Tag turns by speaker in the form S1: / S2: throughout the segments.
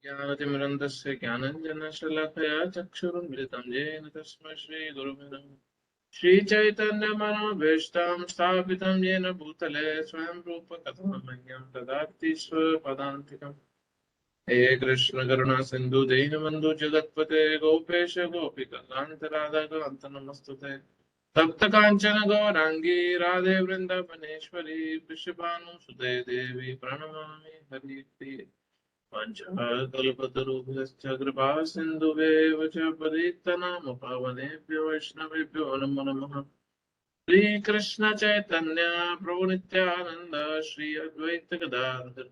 S1: ज्ञानतिमिरन्दस्य ज्ञानञ्जनशलाकया चक्षुरुन्मिलितं येन तस्मै श्रीगुरुवे नमः। श्रीचैतन्यमनोभीष्टं स्थापितं येन भूतले स्वयं रूप कथं मह्यं ददाति स्वपदान्तिकम्। हे कृष्ण करुणा सिन्धु दीनबन्धु जगत्पते गोपेश गोपिकान्त राधाकान्त नमस्तुते। तप्त कांचन गौरांगी राधे वृंदावनेश्वरी वृषभानुसुते देवी प्रणमामि हरिप्रिये। वाञ्छाकल्पतरुभ्यश्च कृपा सिन्धुभ्येव च पतितनाम पावनेभ्यो वैष्णवेभ्यो नमो नमः। श्रीकृष्ण चैतन्य प्रभु नित्यानंद श्री अद्वैत गदाधर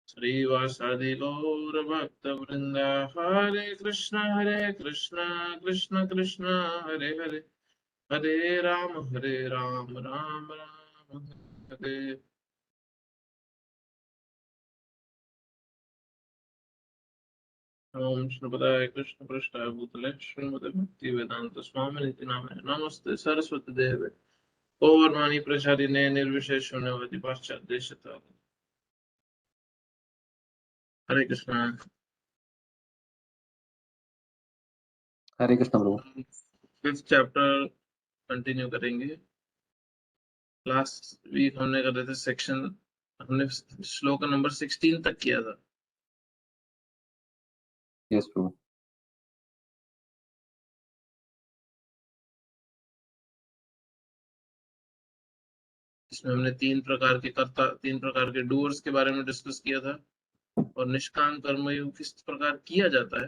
S1: श्रीवासादि गौर भक्त वृंदा हरे कृष्ण कृष्ण कृष्ण हरे हरे हरे राम राम राम हरे। ओम श्रीपदाय कृष्ण पृष्ठाय भूतले श्रीमते भक्ति वेदांत स्वामी निति नामे नमस्ते सरस्वती देवे गौरवाणी प्रचारिणे निर्विशेष शून्यवादी पाश्चात्य देशता। हरे कृष्णा।
S2: हरे कृष्ण प्रभु।
S1: फिफ्थ चैप्टर कंटिन्यू करेंगे। लास्ट वीक हमने कर रहे थे सेक्शन, हमने श्लोक नंबर 16 तक किया था।
S2: यस प्रभु।
S1: इसमें हमने तीन प्रकार के कर्ता, तीन प्रकार के डूअर्स के बारे में डिस्कस किया था और निष्काम कर्मयोग किस प्रकार किया जाता है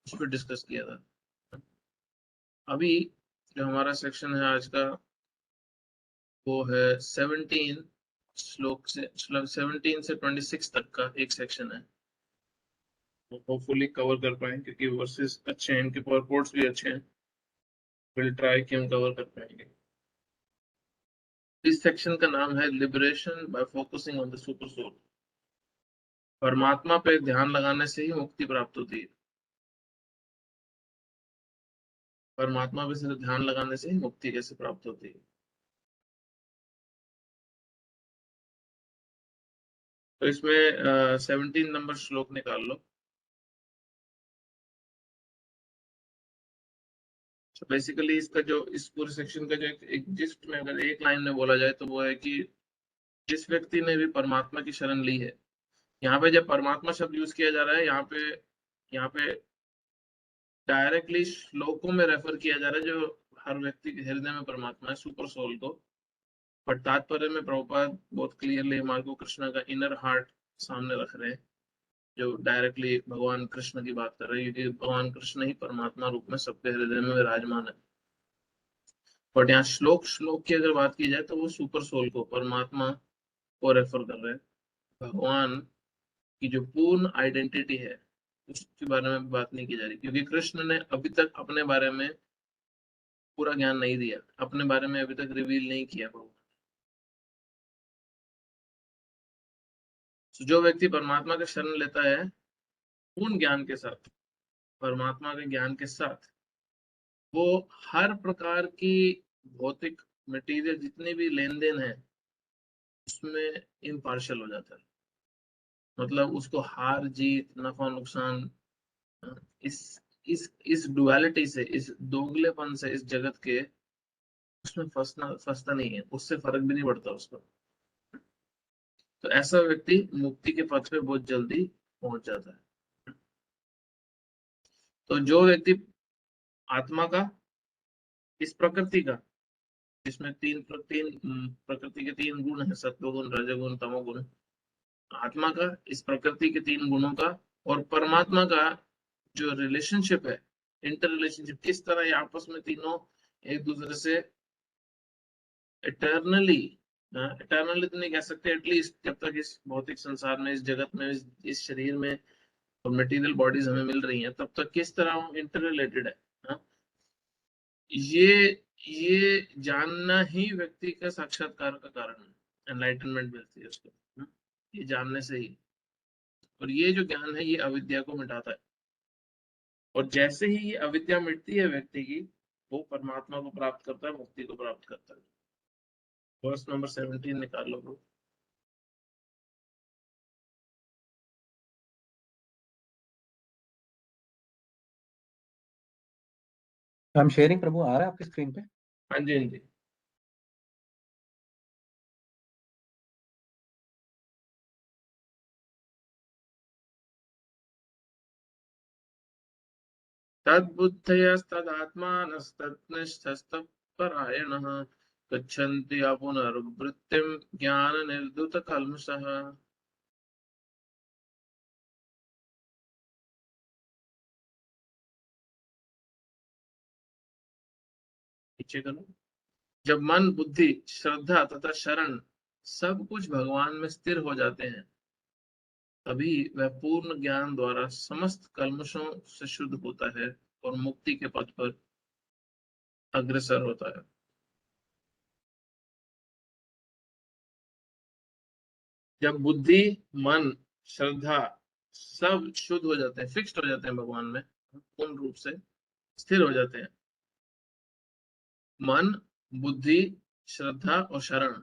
S1: उस पर डिस्कस किया था। अभी जो हमारा सेक्शन है आज का वो है 17 श्लोक से 17 से 26 तक का एक सेक्शन है। होपफुली कवर कर पाए क्योंकि वर्सेस अच्छे हैं, इनके परपोर्ट्स भी अच्छे हैं। विल ट्राई कि हम कवर कर पाएंगे। इस सेक्शन का नाम है liberation by focusing on the super soul. परमात्मा पे ध्यान लगाने से ही मुक्ति प्राप्त होती है। परमात्मा पे सिर्फ ध्यान लगाने से ही मुक्ति कैसे प्राप्त होती है। तो इसमें 17 नंबर श्लोक निकाल लो। तो बेसिकली इसका जो इस पूरे सेक्शन का जो एक जिस्ट में अगर एक लाइन में बोला जाए तो वो है कि जिस व्यक्ति ने भी परमात्मा की शरण ली है, यहाँ पे जब परमात्मा शब्द यूज किया जा रहा है यहाँ पे डायरेक्टली श्लोकों में रेफर किया जा रहा है जो हर व्यक्ति के हृदय में परमात्मा है, सुपर सोल को। पर तात्पर्य में प्रभुपाद बहुत क्लियरली हमारे को कृष्ण का इनर हार्ट सामने रख रहे हैं, जो डायरेक्टली भगवान कृष्ण की बात कर रहे हैं, क्योंकि भगवान कृष्ण ही परमात्मा रूप में सबके हृदय में विराजमान है। बट यहाँ श्लोक श्लोक की अगर बात की जाए तो वो सुपर सोल को, परमात्मा को रेफर कर रहे हैं। भगवान की जो पूर्ण आइडेंटिटी है उसके बारे में बात नहीं की जा रही, क्योंकि कृष्ण ने अभी तक अपने बारे में पूरा ज्ञान नहीं दिया, अपने बारे में अभी तक रिवील नहीं किया प्रभु। तो जो व्यक्ति परमात्मा का शरण लेता है पूर्ण ज्ञान के साथ, परमात्मा के ज्ञान के साथ, वो हर प्रकार की भौतिक मटेरियल जितने भी लेन देन है उसमें इम्पार्शियल हो जाता है। मतलब उसको हार जीत नफा नुकसान, इस इस डुअलिटी से, इस दोगलेपन से, इस जगत के उसमें फंसता नहीं है, उससे फर्क भी नहीं पड़ता उसको। तो ऐसा व्यक्ति मुक्ति के पथ पे बहुत जल्दी पहुंच जाता है। तो जो व्यक्ति आत्मा का, इस प्रकृति का, जिसमें तीन प्रकृति के तीन गुण है, सत्वगुण रजोगुण तमोगुण, आत्मा का, इस प्रकृति के तीन गुणों का और परमात्मा का जो रिलेशनशिप है, इंटर रिलेशनशिप, किस तरह ये आपस में तीनों एक दूसरे से इटर्नली, इटर्नली तो नहीं कह सकते, एटलीस्ट जब तक इस भौतिक संसार में, इस जगत में, इस शरीर में और मटेरियल बॉडीज हमें मिल रही हैं, तब तक किस तरह हम इंटर रिलेटेड है। हाँ? ये जानना ही व्यक्ति का साक्षात्कार का कारण है, एनलाइटनमेंट मिलती है उसको। ये जानने से ही, और ये जो ज्ञान है ये अविद्या को मिटाता है। और जैसे ही ये अविद्या मिटती है व्यक्ति की, वो परमात्मा को प्राप्त करता है, मुक्ति को प्राप्त करता है। वर्स नंबर 17 निकाल लो।
S2: I'm sharing प्रभु, आ रहा है आपकी स्क्रीन पे?
S1: हाँ जी, हाँ जी। तद्बुद्धयस्तदात्मानस्तत्निष्ठस्तत्परायणः गच्छन्ति पुनरुवृत्तिं ज्ञाननिर्धूतकल्मषः। पीछे करो। जब मन, बुद्धि, श्रद्धा तथा शरण सब कुछ भगवान में स्थिर हो जाते हैं, तभी वह पूर्ण ज्ञान द्वारा समस्त कल्मषों से शुद्ध होता है और मुक्ति के पथ पर अग्रसर होता है। जब बुद्धि, मन, श्रद्धा सब शुद्ध हो जाते हैं, फिक्स्ड हो जाते हैं भगवान में, पूर्ण रूप से स्थिर हो जाते हैं, मन, बुद्धि, श्रद्धा और शरण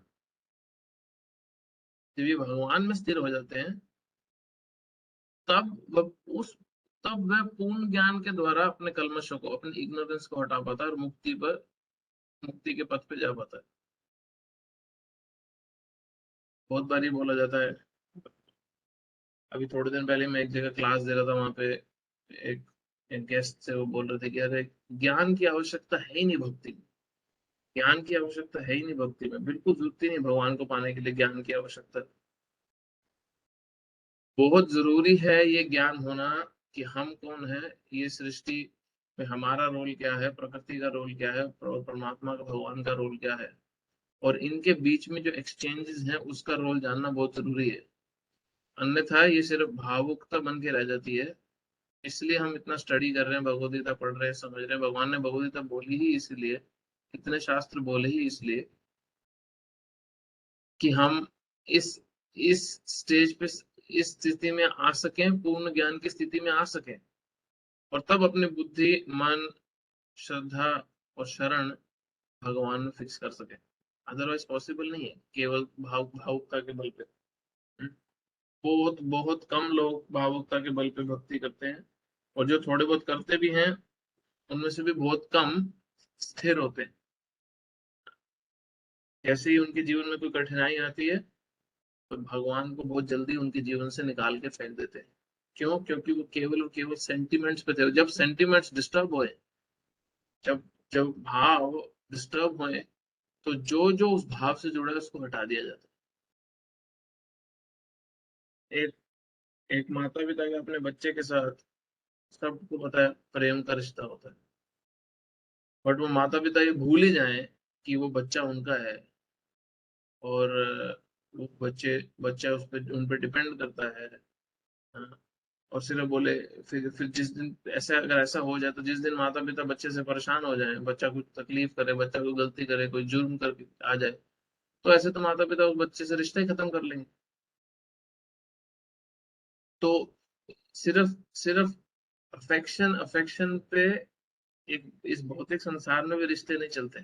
S1: जब ये भगवान में स्थिर हो जाते हैं, तब वह उस तब वह पूर्ण ज्ञान के द्वारा अपने कल्मशों को, अपनी इग्नोरेंस को हटा पाता है और मुक्ति के पथ पे जा पाता है। बहुत बार ये बोला जाता है, अभी थोड़े दिन पहले मैं एक जगह क्लास दे रहा था, वहां पे एक एक गेस्ट से वो बोल रहे थे कि अरे ज्ञान की आवश्यकता है ही नहीं भक्ति में, ज्ञान की आवश्यकता है ही नहीं भक्ति में, बिल्कुल जरूरत ही नहीं भगवान को पाने के लिए ज्ञान की आवश्यकता। बहुत जरूरी है ये ज्ञान होना कि हम कौन है, ये सृष्टि में हमारा रोल क्या है, प्रकृति का रोल क्या है और परमात्मा का, भगवान का रोल क्या है, और इनके बीच में जो एक्सचेंजेस हैं उसका रोल जानना बहुत जरूरी है। अन्यथा ये सिर्फ भावुकता बन के रह जाती है। इसलिए हम इतना स्टडी कर रहे हैं, भगवद गीता पढ़ रहे हैं, समझ रहे हैं। भगवान ने भगवद गीता बोली ही इसलिए, इतने शास्त्र बोले ही इसलिए कि हम इस इस स्टेज पे, इस स्थिति में आ सकें, पूर्ण ज्ञान की स्थिति में आ सकें, और तब अपनी बुद्धि, मन, श्रद्धा और शरण भगवान में फिक्स कर सके। अदरवाइज पॉसिबल नहीं है केवल भावुकता के बल पे। हम्म? बहुत बहुत कम लोग भावुकता के बल पे भक्ति करते हैं, और जो थोड़े बहुत करते भी हैं उनमें से भी बहुत कम स्थिर होते हैं। जैसे ही उनके जीवन में कोई कठिनाई आती है तो भगवान को बहुत जल्दी उनके जीवन से निकाल के फेंक देते हैं। क्यों? क्योंकि वो केवल और केवल सेंटिमेंट्स पे थे। जब सेंटिमेंट्स डिस्टर्ब हुए, जब जब भाव डिस्टर्ब हुए, तो जो जो उस भाव से जुड़ा है उसको हटा दिया जाता है। एक एक माता पिता का अपने बच्चे के साथ, सबको पता है, प्रेम का रिश्ता होता है, बट वो माता पिता ये भूल ही जाए कि वो बच्चा उनका है, और वो बच्चा उन पे डिपेंड करता है। हाँ, और सिर्फ बोले, फिर जिस दिन ऐसा, अगर ऐसा हो जाए तो जिस दिन माता पिता बच्चे से परेशान हो जाए, बच्चा कुछ तकलीफ करे, बच्चा कोई गलती करे, कोई जुर्म करके आ जाए, तो ऐसे तो माता पिता उस बच्चे से रिश्ता ही खत्म कर लेंगे। तो सिर्फ सिर्फ अफेक्शन अफेक्शन पे एक इस भौतिक संसार में भी रिश्ते नहीं चलते।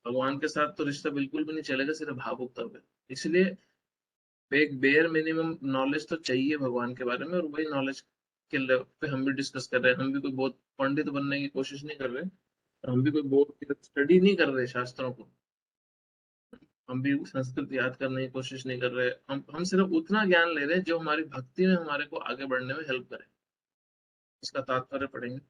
S1: भगवान के साथ तो रिश्ता बिल्कुल भी नहीं चलेगा सिर्फ भावुकता पे। इसलिए एक बेयर मिनिमम नॉलेज तो चाहिए भगवान के बारे में, और वही नॉलेज के लेवल पे हम भी डिस्कस कर रहे हैं। हम भी कोई बहुत पंडित बनने की कोशिश नहीं कर रहे, हम भी कोई बहुत स्टडी नहीं कर रहे शास्त्रों को, हम भी संस्कृत याद करने की कोशिश नहीं कर रहे। हम सिर्फ उतना ज्ञान ले रहे हैं जो हमारी भक्ति में हमारे को आगे बढ़ने में हेल्प करे। इसका तात्पर्य पढ़ेंगे।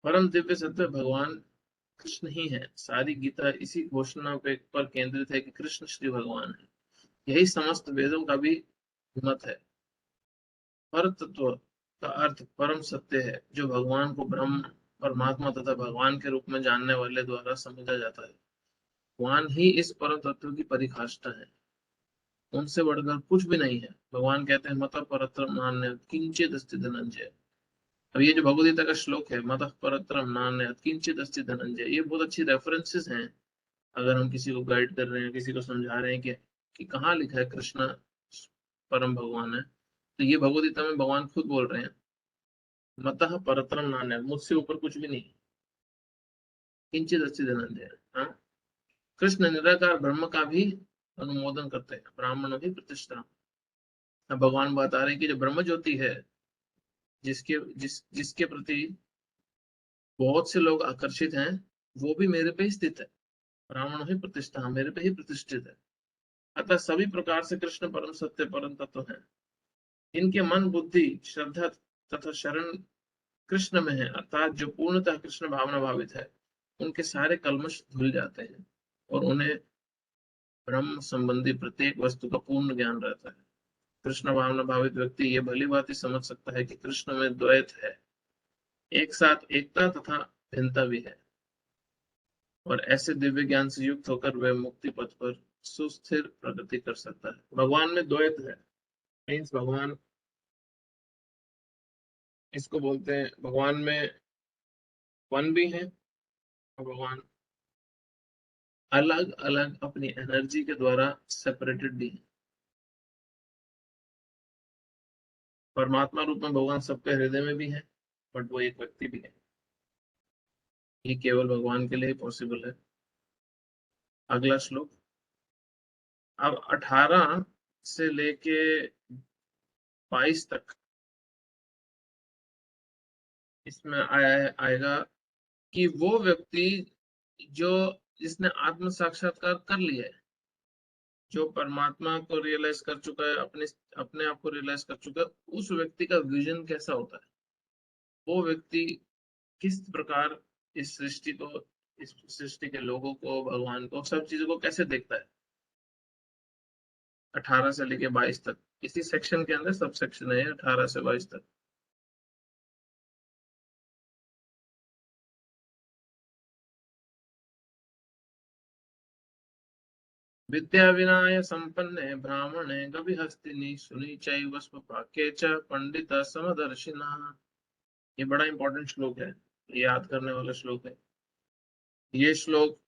S1: परम दिव्य सत्य भगवान कृष्ण ही है। सारी गीता इसी घोषणा पे पर केंद्रित है कि कृष्ण श्री भगवान है। यही समस्त वेदों का भी मत है। पर तत्व का अर्थ परम सत्य है, जो भगवान को ब्रह्म, परमात्मा तथा भगवान के रूप में जानने वाले द्वारा समझा जाता है। भगवान ही इस परम तत्व की परिभाषा है, उनसे बढ़कर कुछ भी नहीं है। भगवान कहते हैं मत परत्रम नान्य किंचित अस्ति धनंजय। अब ये जो भगवदगीता का श्लोक है, मत परत्रम नान्य किंचित अस्ति धनंजय, ये बहुत अच्छी रेफरेंसेस हैं। अगर हम किसी को गाइड कर रहे हैं, किसी को समझा रहे हैं कि कहाँ लिखा है कृष्ण परम भगवान है, तो ये भगवदगीता में भगवान खुद बोल रहे हैं, मतः परतरम नान्य, मुझसे ऊपर कुछ भी नहीं, किंचित अस्ति धनंजय। हाँ, कृष्ण निराकार ब्रह्म का भी अनुमोदन करते हैं, ब्राह्मणों की प्रतिष्ठा। अब भगवान बता रहे हैं कि जो ब्रह्म ज्योति है, जिसके प्रति बहुत से लोग आकर्षित हैं, वो भी मेरे पे ही स्थित है। ब्राह्मण ही प्रतिष्ठा, मेरे पे ही प्रतिष्ठित है। अतः सभी प्रकार से कृष्ण परम सत्य परम तत्व है। इनके मन बुद्धि श्रद्धा तथा शरण कृष्ण में है, अर्थात जो पूर्णतः कृष्ण भावना भावित है, उनके सारे कल्मश धुल जाते हैं और उन्हें ब्रह्म संबंधी प्रत्येक वस्तु का पूर्ण ज्ञान रहता है। कृष्ण भावना भावित व्यक्ति ये भली बात ही समझ सकता है कि कृष्ण में द्वैत है, एक साथ एकता तथा भिन्नता भी है, और ऐसे दिव्य ज्ञान से युक्त होकर वह मुक्ति पथ पर सुस्थिर प्रगति कर सकता है। भगवान में द्वैत है, मीन्स भगवान, इसको बोलते हैं भगवान में वन भी है और भगवान अलग अलग अपनी एनर्जी के द्वारा सेपरेटेड भी है। परमात्मा रूप में भगवान सबके हृदय में भी है, बट वो एक व्यक्ति भी है। ये केवल भगवान के लिए ही पॉसिबल है। अगला श्लोक। अब 18 से लेके 22 तक इसमें आएगा कि वो व्यक्ति जो जिसने आत्म साक्षात्कार कर लिया है, जो परमात्मा को रियलाइज कर चुका है, अपने आप को रियलाइज कर चुका है, उस व्यक्ति का विजन कैसा होता है, वो व्यक्ति किस प्रकार इस सृष्टि को, इस सृष्टि के लोगों को, भगवान को, सब चीजों को कैसे देखता है। 18 से लेके 22 तक इसी सेक्शन के अंदर सब सेक्शन है, 18 से 22 तक। विद्या विनाय संपन्ने ब्राह्मणे गविहस्तिनि सुनी चैव स्वपाक्ये च पंडित समदर्शिना। ये बड़ा इंपॉर्टेंट श्लोक है, ये याद करने वाला श्लोक है। ये श्लोक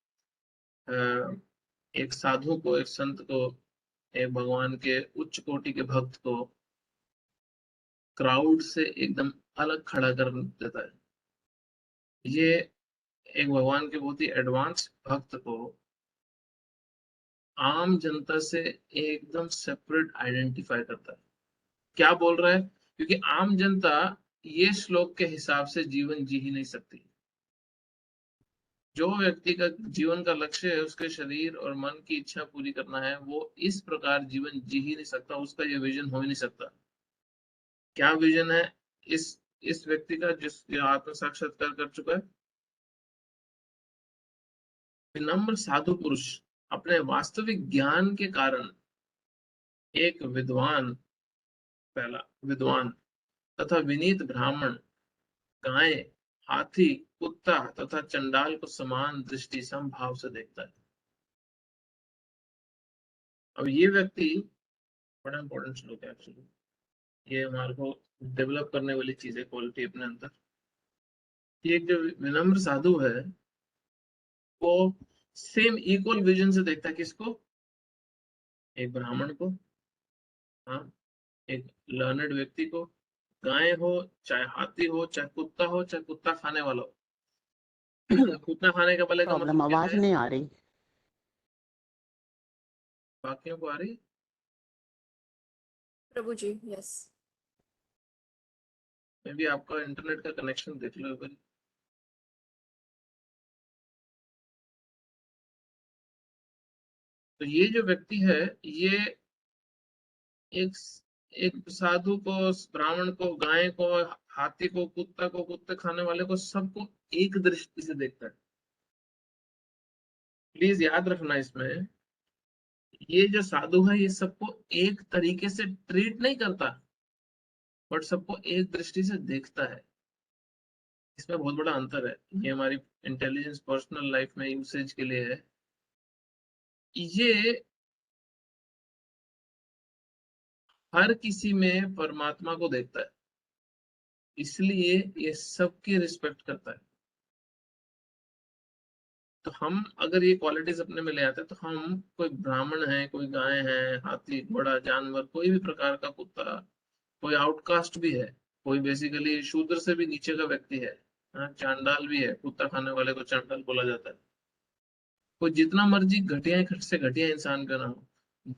S1: एक साधु को, एक संत को, एक भगवान के उच्च कोटि के भक्त को क्राउड से एकदम अलग खड़ा कर देता है। ये एक भगवान के बहुत ही एडवांस भक्त को आम जनता से एकदम सेपरेट आइडेंटिफाई करता है। क्या बोल रहा है? क्योंकि आम जनता ये श्लोक के हिसाब से जीवन जी ही नहीं सकती। जो व्यक्ति का जीवन का लक्ष्य है उसके शरीर और मन की इच्छा पूरी करना है, वो इस प्रकार जीवन जी ही नहीं सकता, उसका ये विजन हो ही नहीं सकता। क्या विजन है इस व्यक्ति का, जिस आत्म साक्षात्कार कर चुका है? विनम्र साधु पुरुष अपने वास्तविक ज्ञान के कारण एक विद्वान, पहला विद्वान तथा विनीत ब्राह्मण, गाय, हाथी, कुत्ता तथा चंडाल को समान दृष्टि समभाव से देखता है। अब ये व्यक्ति, बड़ा इंपॉर्टेंट श्लोक है एक्चुअली, ये हमारे को डेवलप करने वाली चीज है, क्वालिटी अपने अंदर। ये एक जो विनम्र साधु है, वो सेम इक्वल विजन से देखता है किसको? एक ब्राह्मण को, हाँ, एक लर्नेड व्यक्ति को, गाय हो चाहे हाथी हो चाहे कुत्ता हो चाहे कुत्ता खाने वाला हो। कुत्ता खाने का भले का
S3: प्रॉब्लम,
S1: मतलब क्या
S3: आवाज
S1: है?
S3: नहीं आ रही।
S1: बाकियों को आ रही?
S4: प्रभु जी, यस।
S1: मे भी आपका इंटरनेट का कनेक्शन देख लो एक बार। तो ये जो व्यक्ति है, ये एक एक साधु को, ब्राह्मण को, गाय को, हाथी को, कुत्ता को, कुत्ते खाने वाले को, सबको एक दृष्टि से देखता है। प्लीज याद रखना इसमें, ये जो साधु है ये सबको एक तरीके से ट्रीट नहीं करता, बट सबको एक दृष्टि से देखता है। इसमें बहुत बड़ा अंतर है। ये हमारी इंटेलिजेंस पर्सनल लाइफ में यूसेज के लिए है। ये हर किसी में परमात्मा को देखता है, इसलिए ये सबकी रिस्पेक्ट करता है। तो हम अगर ये क्वालिटीज अपने में ले आते हैं, तो हम, कोई ब्राह्मण है, कोई गाय है, हाथी, घोड़ा, जानवर, कोई भी प्रकार का कुत्ता, कोई आउटकास्ट भी है, कोई बेसिकली शूद्र से भी नीचे का व्यक्ति है, हाँ, चांडाल भी है, कुत्ता खाने वाले को चांडाल बोला जाता है। कोई जितना मर्जी घटिया से घटिया इंसान का ना हो,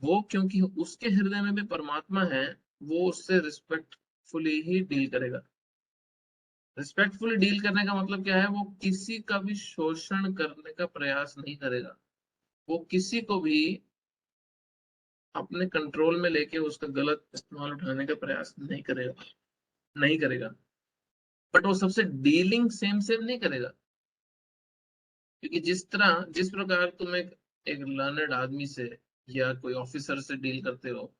S1: वो क्योंकि उसके हृदय में भी परमात्मा है, वो उससे रिस्पेक्टफुली ही डील करेगा। रिस्पेक्टफुली डील करने का मतलब क्या है? वो किसी का भी शोषण करने का प्रयास नहीं करेगा, वो किसी को भी अपने कंट्रोल में लेके उसका गलत इस्तेमाल उठाने का प्रयास नहीं करेगा, नहीं करेगा। बट वो सबसे डीलिंग सेम सेम नहीं करेगा, क्योंकि जिस प्रकार तुम एक लर्नड आदमी से या कोई ऑफिसर से डील करते हो,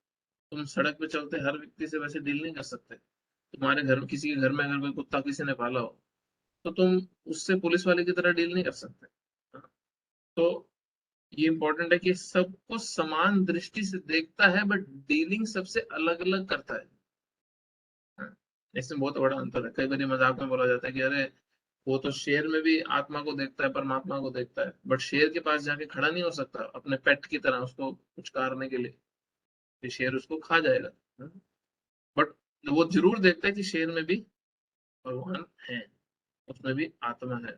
S1: तुम सड़क पे चलते हर व्यक्ति से वैसे डील नहीं कर सकते। तुम्हारे घर में, किसी के घर में अगर कोई कुत्ता किसी ने पाला हो, तो तुम उससे पुलिस वाले की तरह डील नहीं कर सकते। तो ये इंपॉर्टेंट है कि सबको समान दृष्टि से देखता है, बट डीलिंग सबसे अलग अलग करता है। इसमें बहुत बड़ा अंतर है। कई बार मजाक में बोला जाता है कि अरे वो तो शेर में भी आत्मा को देखता है, परमात्मा को देखता है, बट शेर के पास जाके खड़ा नहीं हो सकता अपने पेट की तरह उसको पुचकारने के लिए, कि शेर उसको खा जाएगा। बट वो जरूर देखता है कि शेर में भी भगवान है, उसमें भी आत्मा है।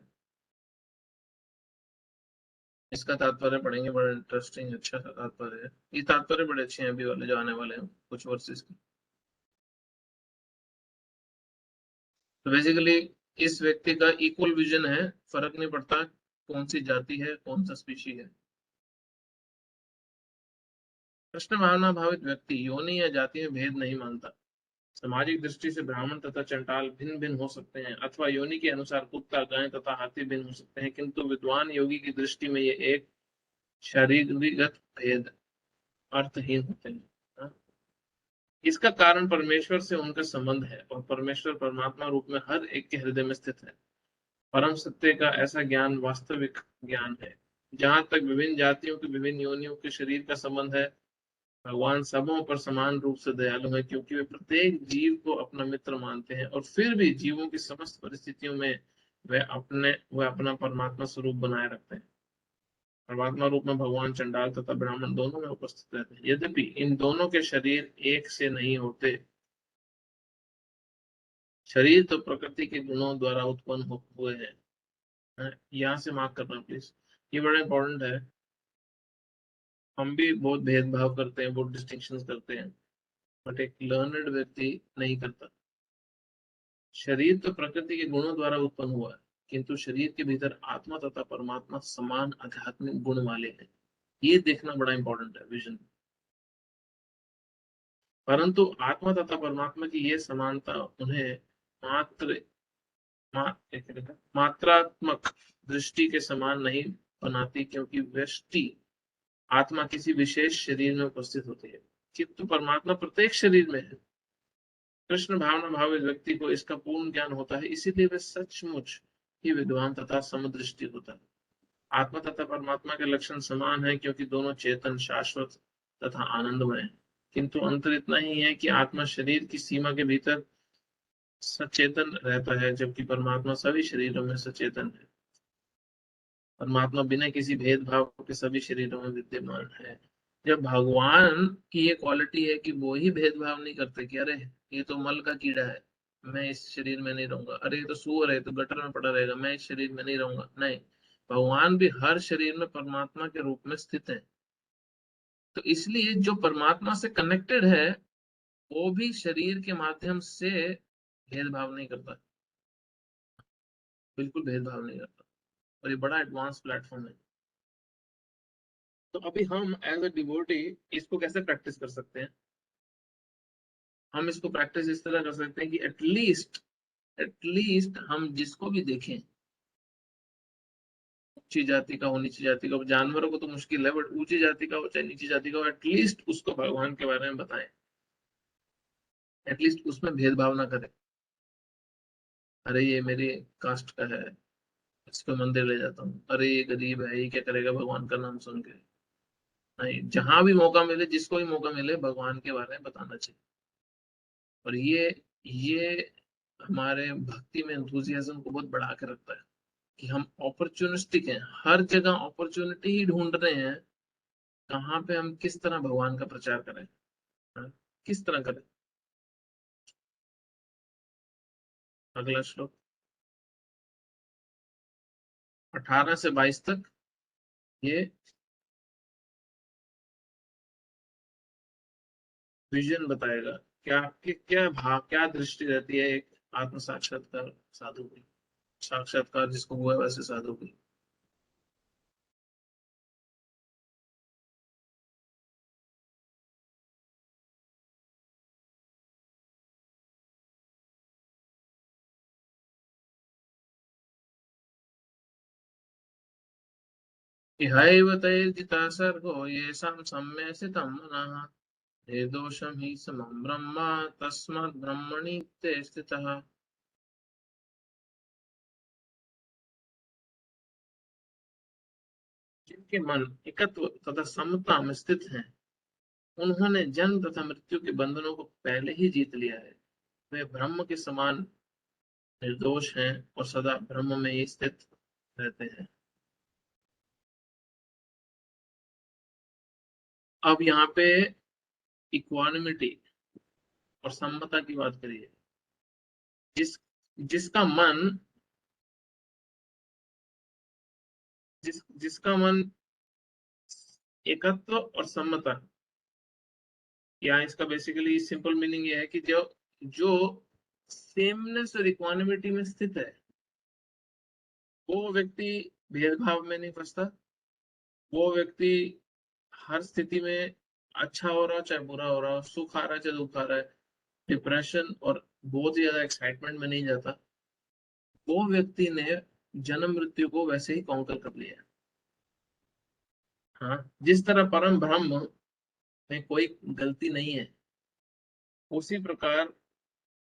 S1: इसका तात्पर्य पढ़ेंगे, बड़ा इंटरेस्टिंग अच्छा सा तात्पर्य है। ये तात्पर्य बड़े अच्छे हैं अभी वाले जो आने वाले हैं कुछ वर्सेस के। तो बेसिकली इस व्यक्ति का इक्वल विजन है, फर्क नहीं पड़ता कौन सी जाति है, कौन सा स्पीशी है। कृष्ण भावना भावित व्यक्ति योनि या जाति में भेद नहीं मानता। सामाजिक दृष्टि से ब्राह्मण तथा चंडाल भिन्न भिन्न हो सकते हैं, अथवा योनि के अनुसार कुत्ता, गाय तथा हाथी भिन्न हो सकते हैं, किंतु विद्वान योगी की दृष्टि में ये एक शारीरिक भेद अर्थहीन होते हैं। हाँ? इसका कारण परमेश्वर से उनका संबंध है, और परमेश्वर परमात्मा रूप में हर एक के हृदय में स्थित है। परम सत्य का ऐसा ज्ञान वास्तविक ज्ञान है। जहां तक विभिन्न जातियों के विभिन्न योनियों के शरीर का संबंध है, भगवान सबों पर समान रूप से दयालु है, क्योंकि वे प्रत्येक जीव को अपना मित्र मानते हैं, और फिर भी जीवों की समस्त परिस्थितियों में वे अपना परमात्मा स्वरूप बनाए रखते हैं। परमात्मा रूप में भगवान चंडाल तथा ब्राह्मण दोनों में उपस्थित रहते हैं, यद्यपि इन दोनों के शरीर एक से नहीं होते। शरीर तो प्रकृति के गुणों द्वारा उत्पन्न हुए हैं। यहाँ से मार्क करना प्लीज, ये बड़ा इंपॉर्टेंट है। हम भी बहुत भेदभाव करते हैं, बहुत डिस्टिंक्शन करते हैं, बट एक लर्नड व्यक्ति नहीं करता। शरीर तो प्रकृति के गुणों द्वारा उत्पन्न हुआ है, किंतु शरीर के भीतर आत्मा तथा परमात्मा समान आध्यात्मिक गुण वाले हैं। ये देखना बड़ा इंपॉर्टेंट है विजन। परंतु आत्मा तथा परमात्मा की ये समानता उन्हें मात्र मात्रात्मक दृष्टि के समान नहीं बनाती, क्योंकि व्यष्टि आत्मा किसी विशेष शरीर में उपस्थित होती है, किंतु परमात्मा प्रत्येक शरीर में है। कृष्ण भावना भावित व्यक्ति को इसका पूर्ण ज्ञान होता है, इसीलिए वह सचमुच ही विद्वान तथा समदृष्टि होता है। आत्मा तथा परमात्मा के लक्षण समान है, क्योंकि दोनों चेतन, शाश्वत तथा आनंदमय है। किंतु अंतर इतना ही है कि आत्मा शरीर की सीमा के भीतर सचेतन रहता है, जबकि परमात्मा सभी शरीरों में सचेतन है। परमात्मा बिना किसी भेदभाव के सभी शरीरों में विद्यमान है। जब भगवान की ये क्वालिटी है कि वो ही भेदभाव नहीं करते कि अरे ये तो मल का कीड़ा है, मैं इस शरीर में नहीं रहूंगा, अरे ये तो सूअर है तो गटर में पड़ा रहेगा, मैं इस शरीर में नहीं रहूंगा। नहीं, भगवान भी हर शरीर में परमात्मा के रूप में स्थित है। तो इसलिए जो परमात्मा से कनेक्टेड है, वो भी शरीर के माध्यम से भेदभाव नहीं करता, बिल्कुल भेदभाव नहीं करता। और ये बड़ा एडवांस प्लेटफॉर्म है। तो अभी हम एज अ डिवोटी इसको कैसे प्रैक्टिस कर सकते हैं? हम इसको प्रैक्टिस इस तरह कर सकते हैं कि एटलीस्ट हम जिसको भी देखें, ऊंची जाति का हो, नीची जाति का हो, जानवरों को तो मुश्किल है, बट ऊंची जाति का हो चाहे नीची जाति का हो, एटलीस्ट उसको भगवान के बारे में बताएं। एटलीस्ट उसमें भेदभाव ना करें, अरे ये मेरी कास्ट का है, इसको मंदिर ले जाता हूँ, अरे ये गरीब है, ये क्या करेगा भगवान का नाम सुन के। नहीं, जहां भी मौका मिले, जिसको भी मौका मिले, भगवान के बारे में बताना चाहिए। और ये हमारे भक्ति में एंथुजियाज्म को बहुत बढ़ा के रखता है, कि हम अपॉर्चुनिस्टिक हैं, हर जगह अपॉर्चुनिटी ही ढूंढ रहे हैं, कहाँ पे हम किस तरह भगवान का प्रचार करें। हाँ, किस तरह करें। अगला श्लोक 18 से 22 तक ये विजन बताएगा क्या भाव, क्या दृष्टि रहती है एक आत्म साक्षात्कार साधु की, साक्षात्कार जिसको हुआ है वैसे साधु की? इहैव तैर्जिता सर्गो येषां सम्यसितं मनः निर्दोषं हि समं ब्रह्म तस्मात् ब्रह्मणि ते स्थितः। जिनके मन एकत्व तथा समता में स्थित हैं, उन्होंने जन्म तथा मृत्यु के बंधनों को पहले ही जीत लिया है। वे ब्रह्म के समान निर्दोष हैं और सदा ब्रह्म में ही स्थित रहते हैं। अब यहाँ पे इक्वानिमिटी और समता की बात करिए। जिस जिसका मन जिसका मन एकत्व और समता, या इसका बेसिकली सिंपल मीनिंग ये है कि जो जो सेमनेस और इक्वानिमिटी में स्थित है, वो व्यक्ति भेदभाव में नहीं फंसता। वो व्यक्ति हर स्थिति में अच्छा हो रहा हो चाहे बुरा हो रहा हो, सुख आ रहा है चाहे दुख आ रहा है, डिप्रेशन और बहुत ही ज्यादा एक्साइटमेंट में नहीं जाता। वो व्यक्ति ने जन्म मृत्यु को वैसे ही कॉन्कर कर लिया। हाँ, जिस तरह परम ब्रह्म में कोई गलती नहीं है, उसी प्रकार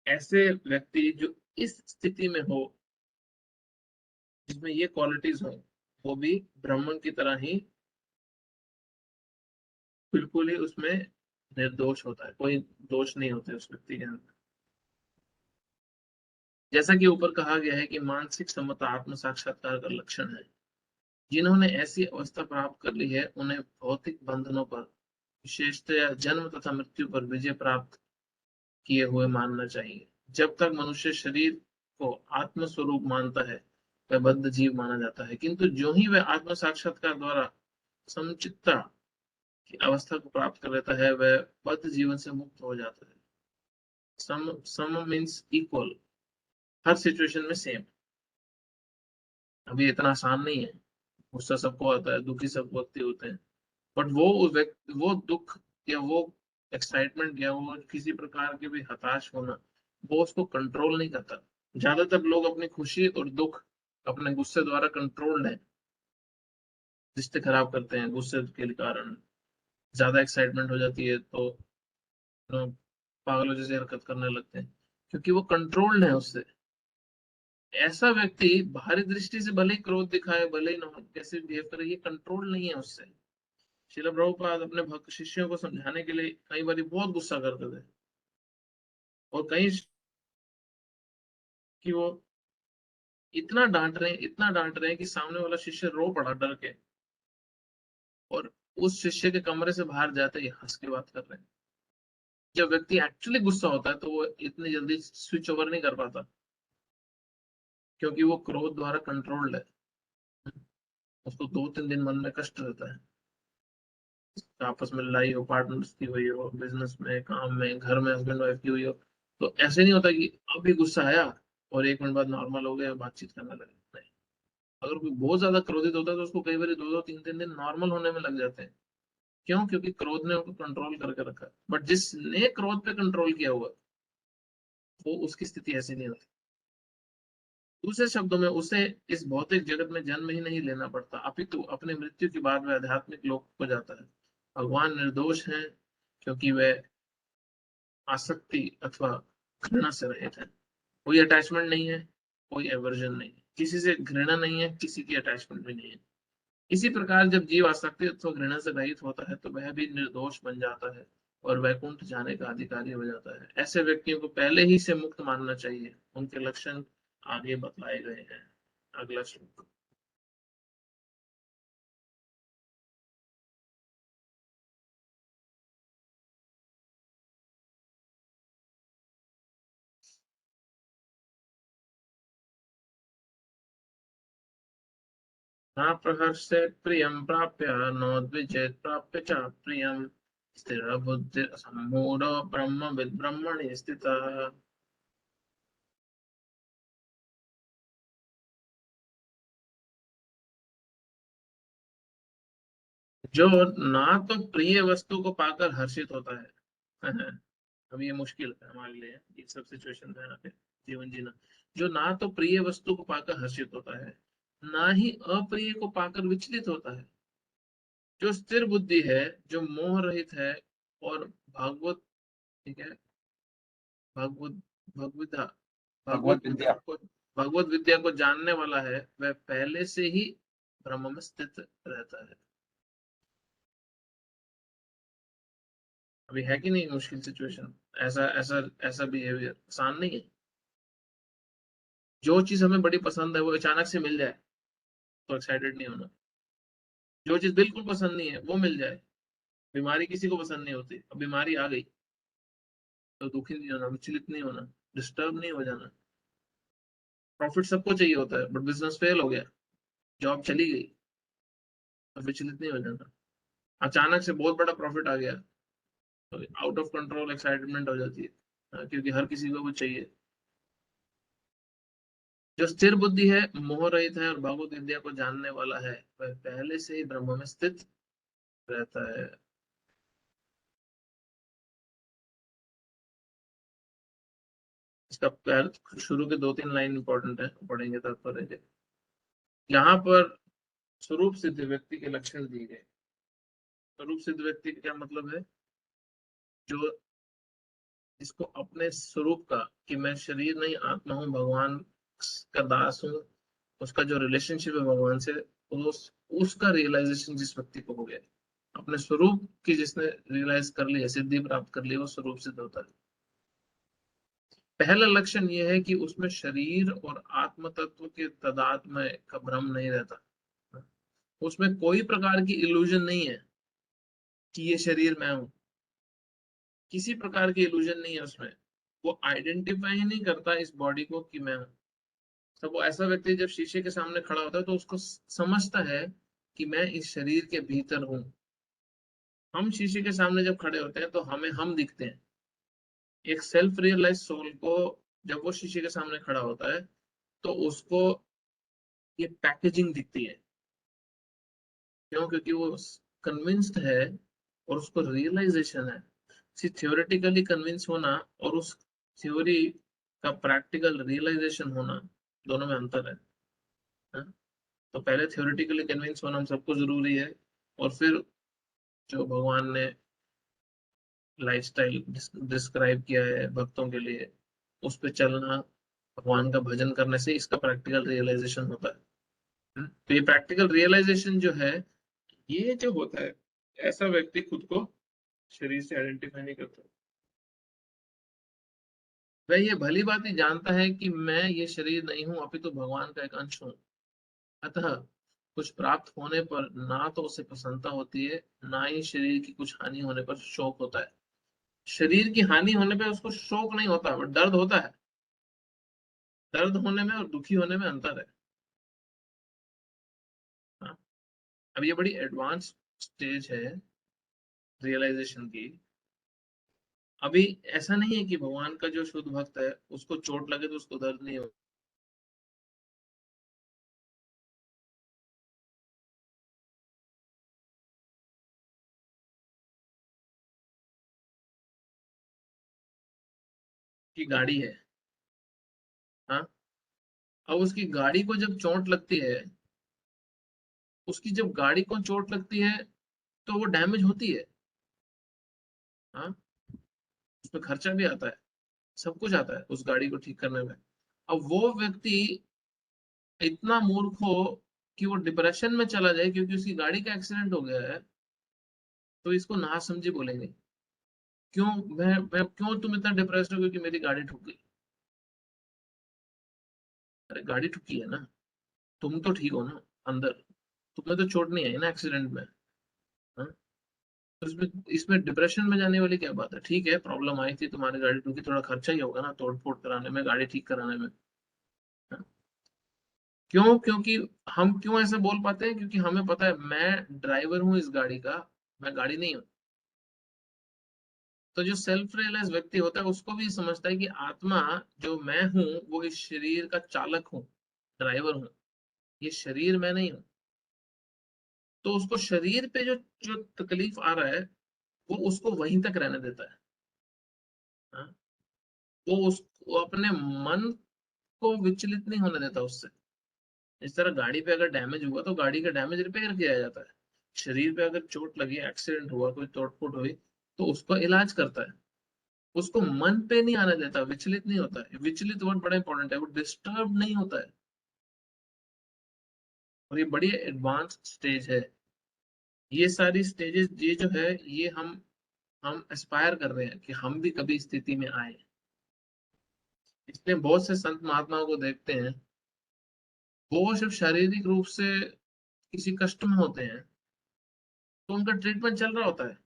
S1: ऐसे व्यक्ति जो इस स्थिति में हो, जिसमें ये क्वालिटीज हो, वो भी ब्राह्मण की तरह ही बिल्कुल ही उसमें निर्दोष होता है, कोई दोष नहीं होते उस व्यक्ति के अंदर। जैसा कि ऊपर कहा गया है कि मानसिक समता आत्म साक्षात्कार का लक्षण है। जिन्होंने ऐसी अवस्था प्राप्त कर ली है, उन्हें भौतिक बंधनों पर, विशेषतया जन्म तथा मृत्यु पर विजय प्राप्त किए हुए मानना चाहिए। जब तक मनुष्य शरीर को आत्म स्वरूप मानता है, वह बद्ध जीव माना जाता है, किंतु जो ही वह आत्म साक्षात्कार द्वारा समचित्ता की अवस्था को प्राप्त कर लेता है, वह बद्ध जीवन से मुक्त हो जाता है। सम मीन्स इक्वल, हर सिचुएशन में सेम। अभी इतना आसान नहीं है, गुस्सा सबको आता है, दुखी सब व्यक्ति होते हैं, बट वो दुख या वो एक्साइटमेंट या वो किसी प्रकार के भी हताश होना, वो उसको कंट्रोल नहीं करता। ज्यादातर लोग अपनी खुशी और दुख अपने गुस्से द्वारा कंट्रोल है, रिश्ते खराब करते हैं गुस्से के कारण। ज्यादा एक्साइटमेंट हो जाती है तो पागलों जैसे हरकत करने लगते हैं, क्योंकि वो कंट्रोल्ड है उससे। ऐसा व्यक्ति बाहरी दृष्टि से भले ही क्रोध दिखाए, भले ही कैसे बिहेव करे, ये कंट्रोल नहीं है उससे। श्रील प्रभुपाद अपने भक्त शिष्यों को समझाने के लिए कई बार बहुत गुस्सा करते थे, और कहीं कि वो इतना डांट रहे हैं कि सामने वाला शिष्य रो पड़ा डर के, और उस शिष्य के कमरे से बाहर जाते ही हंस के बात कर रहे हैं। जब व्यक्ति एक्चुअली गुस्सा होता है तो वो इतनी जल्दी स्विच ओवर नहीं कर पाता, क्योंकि वो क्रोध द्वारा कंट्रोल्ड है। उसको 2-3 दिन मन में कष्ट रहता है, आपस में लड़ाई हो, पार्टनर्स की हुई हो, बिजनेस में, काम में, घर में हस्बैंड वाइफ की हुई हो, तो ऐसे नहीं होता कि अभी गुस्सा आया और 1 मिनट बाद नॉर्मल हो गया, बातचीत करने लगे। नहीं, अगर कोई बहुत ज्यादा क्रोधित होता है तो उसको कई बार 2-2, 3-3 दिन नॉर्मल होने में लग जाते हैं। क्यों? क्योंकि क्रोध ने उनको कंट्रोल करके रखा है। बट जिसने क्रोध पे कंट्रोल किया हुआ, वो उसकी स्थिति ऐसी नहीं होती। दूसरे शब्दों में, उसे इस भौतिक जगत में जन्म ही नहीं लेना पड़ता, अपितु अपने मृत्यु के बाद वह आध्यात्मिक लोक को जाता है। भगवान निर्दोष हैं, क्योंकि वह आसक्ति अथवा घृणा से रहित है। कोई अटैचमेंट नहीं है, कोई एवर्जन नहीं है, किसी से घृणा नहीं है, किसी की अटैचमेंट भी नहीं है। इसी प्रकार जब जीव आसक्ति अथवा घृणा से रहित होता है, तो वह भी निर्दोष बन जाता है और वैकुंठ जाने का अधिकारी हो जाता है। ऐसे व्यक्तियों को पहले ही से मुक्त मानना चाहिए। उनके लक्षण आगे बतलाए गए हैं। अगला श्लोक। न प्रहर्षेत् प्रियं प्राप्य, नोद्विजेत् प्राप्य च प्रियम्। स्थिर बुद्धि सम्मूढ़ ब्रह्म विद ब्रह्मणि स्थितः। जो ना तो प्रिय वस्तु को पाकर हर्षित होता है अब ये मुश्किल है हमारे लिए ये सब सिचुएशन में यहाँ पे जीवन जीना। जो ना तो प्रिय वस्तु को पाकर हर्षित होता है, ना ही अप्रिय को पाकर विचलित होता है, जो स्थिर बुद्धि है, जो मोह रहित है और भागवत, ठीक है, भगवत भगवता
S2: भगवत
S1: भगवत
S2: विद्या।
S1: विद्या को, भगवत विद्या को जानने वाला है, वह पहले से ही ब्रह्म में स्थित रहता है। अभी है कि नहीं मुश्किल सिचुएशन? ऐसा ऐसा ऐसा बिहेवियर आसान नहीं है। जो चीज हमें बड़ी पसंद है वो अचानक से मिल जाए तो एक्साइटेड नहीं होना, जो चीज बिल्कुल पसंद नहीं है वो मिल जाए। बीमारी किसी को पसंद नहीं होती, अब बीमारी आ गई तो दुखी नहीं होना, विचलित नहीं होना, डिस्टर्ब नहीं हो जाना। प्रॉफिट सबको चाहिए होता है, बट बिजनेस फेल हो गया, जॉब चली गई, तो विचलित नहीं हो जाना। अचानक से बहुत बड़ा प्रॉफिट आ गया तो आउट ऑफ कंट्रोल एक्साइटमेंट हो जाती है, क्योंकि हर किसी को वो चाहिए। जो स्थिर बुद्धि है, मोह रहित है और भगवत विद्या को जानने वाला है, वह पहले से ही ब्रह्म में स्थित रहता है। इसका शुरू के 2-3 लाइन इंपॉर्टेंट है, पढ़ेंगे तब पढ़ेंगे। यहाँ पर स्वरूप सिद्ध व्यक्ति के लक्षण दिए गए। स्वरूप सिद्ध व्यक्ति का क्या मतलब है? जो जिसको अपने स्वरूप का, कि मैं शरीर नहीं आत्मा हूँ, भगवान का दास हूँ, उसका जो रिलेशनशिप है भगवान से, उसका रियलाइजेशन जिस व्यक्ति को हो गया, अपने स्वरूप की जिसने रियलाइज कर लिया, सिद्धि प्राप्त कर ली, वो स्वरूप सिद्ध होता है। पहला लक्षण यह है कि उसमें शरीर और आत्म तत्व के तदात्म्य का भ्रम नहीं रहता। उसमें कोई प्रकार की इल्यूजन नहीं है कि ये शरीर मैं हूं, किसी प्रकार की इल्यूजन नहीं है उसमें। वो आइडेंटिफाई ही नहीं करता इस बॉडी को कि मैं हूं। तब वो ऐसा व्यक्ति जब शीशे के सामने खड़ा होता है तो उसको समझता है कि मैं इस शरीर के भीतर हूं। हम शीशे के सामने जब खड़े होते हैं तो हमें हम दिखते हैं। एक सेल्फ रियलाइज सोल को जब वो शीशे के सामने खड़ा होता है तो उसको ये पैकेजिंग दिखती है। क्यों? क्योंकि वो कन्विंस्ड है और उसको रियलाइजेशन है। सी थियोरेटिकली कन्विंस होना और उस थ्योरी का प्रैक्टिकल रियलाइजेशन होना, दोनों में अंतर है। हाँ? तो पहले थियोरेटिकली कन्विंस होना हम सबको जरूरी है, और फिर जो भगवान ने लाइफस्टाइल डिस्क्राइब किया है भक्तों के लिए, उस पे चलना, भगवान का भजन करने से इसका प्रैक्टिकल रियलाइजेशन होता है। तो ये प्रैक्टिकल रियलाइजेशन जो है, ये जो होता है, ऐसा व्यक्ति खुद को शरीर से आइडेंटिफाई नहीं करता। वह ये भली बात ही जानता है कि मैं ये शरीर नहीं हूं, अपितु तो भगवान का एक अंश हूं। अतः कुछ प्राप्त होने पर ना तो उसे प्रसन्नता होती है, ना ही शरीर की कुछ हानि होने पर शोक होता है। शरीर की हानि होने पे उसको शोक नहीं होता, बट दर्द होता है। दर्द होने में और दुखी होने में अंतर है। हाँ? अब ये बड़ी एडवांस स्टेज है रियलाइजेशन की। अभी ऐसा नहीं है कि भगवान का जो शुद्ध भक्त है उसको चोट लगे तो उसको दर्द नहीं हो, की गाड़ी है। हाँ? अब उसकी गाड़ी को जब चोट लगती है, उसकी जब गाड़ी को चोट लगती है तो वो डैमेज होती है। हाँ? उसमें खर्चा भी आता है, सब कुछ आता है उस गाड़ी को ठीक करने में। अब वो व्यक्ति इतना मूर्ख हो कि वो डिप्रेशन में चला जाए क्योंकि उसकी गाड़ी का एक्सीडेंट हो गया है, तो इसको नासमझी बोलेंगे। क्यों? मैं क्यों तुम इतना डिप्रेस्ड हो क्योंकि मेरी गाड़ी ठुक गई? अरे गाड़ी ठुकी है ना, तुम तो ठीक हो ना अंदर, तुम्हें तो चोट नहीं आई ना एक्सीडेंट में। हाँ? तो इसमें इसमें डिप्रेशन में जाने वाली क्या बात है? ठीक है, प्रॉब्लम आई थी, तुम्हारी गाड़ी ठुकी, थोड़ा खर्चा ही होगा ना तोड़ फोड़ कराने में, गाड़ी ठीक कराने में। हाँ? क्यों? क्योंकि हम क्यों ऐसे बोल पाते हैं? क्योंकि हमें पता है मैं ड्राइवर हूँ इस गाड़ी का, मैं गाड़ी नहीं हूँ। तो जो सेल्फ रियलाइज व्यक्ति होता है उसको भी समझता है कि आत्मा जो मैं हूँ वो इस शरीर का चालक हूँ, ड्राइवर हूँ, ये शरीर मैं नहीं हूँ। तो उसको शरीर पे जो जो तकलीफ आ रहा है वो उसको वहीं तक रहने देता है। हाँ? वो अपने मन को विचलित नहीं होने देता उससे। इस तरह गाड़ी पे अगर डैमेज हुआ तो गाड़ी का डैमेज रिपेयर किया जाता है। शरीर पे अगर चोट लगी, एक्सीडेंट हुआ, कोई तोड़फोड़ हुई, तो उसका इलाज करता है। उसको मन पे नहीं आने देता, विचलित नहीं होता है। विचलित वर्ड बड़ा इंपॉर्टेंट है, वो डिस्टर्ब नहीं होता है। और ये बड़ी एडवांस स्टेज है। ये सारी स्टेजेस ये जो है ये हम एस्पायर कर रहे हैं कि हम भी कभी इस स्थिति में आए। इसलिए बहुत से संत महात्माओं को देखते हैं, वो सिर्फ शारीरिक रूप से किसी कष्ट में होते हैं तो उनका ट्रीटमेंट चल रहा होता है,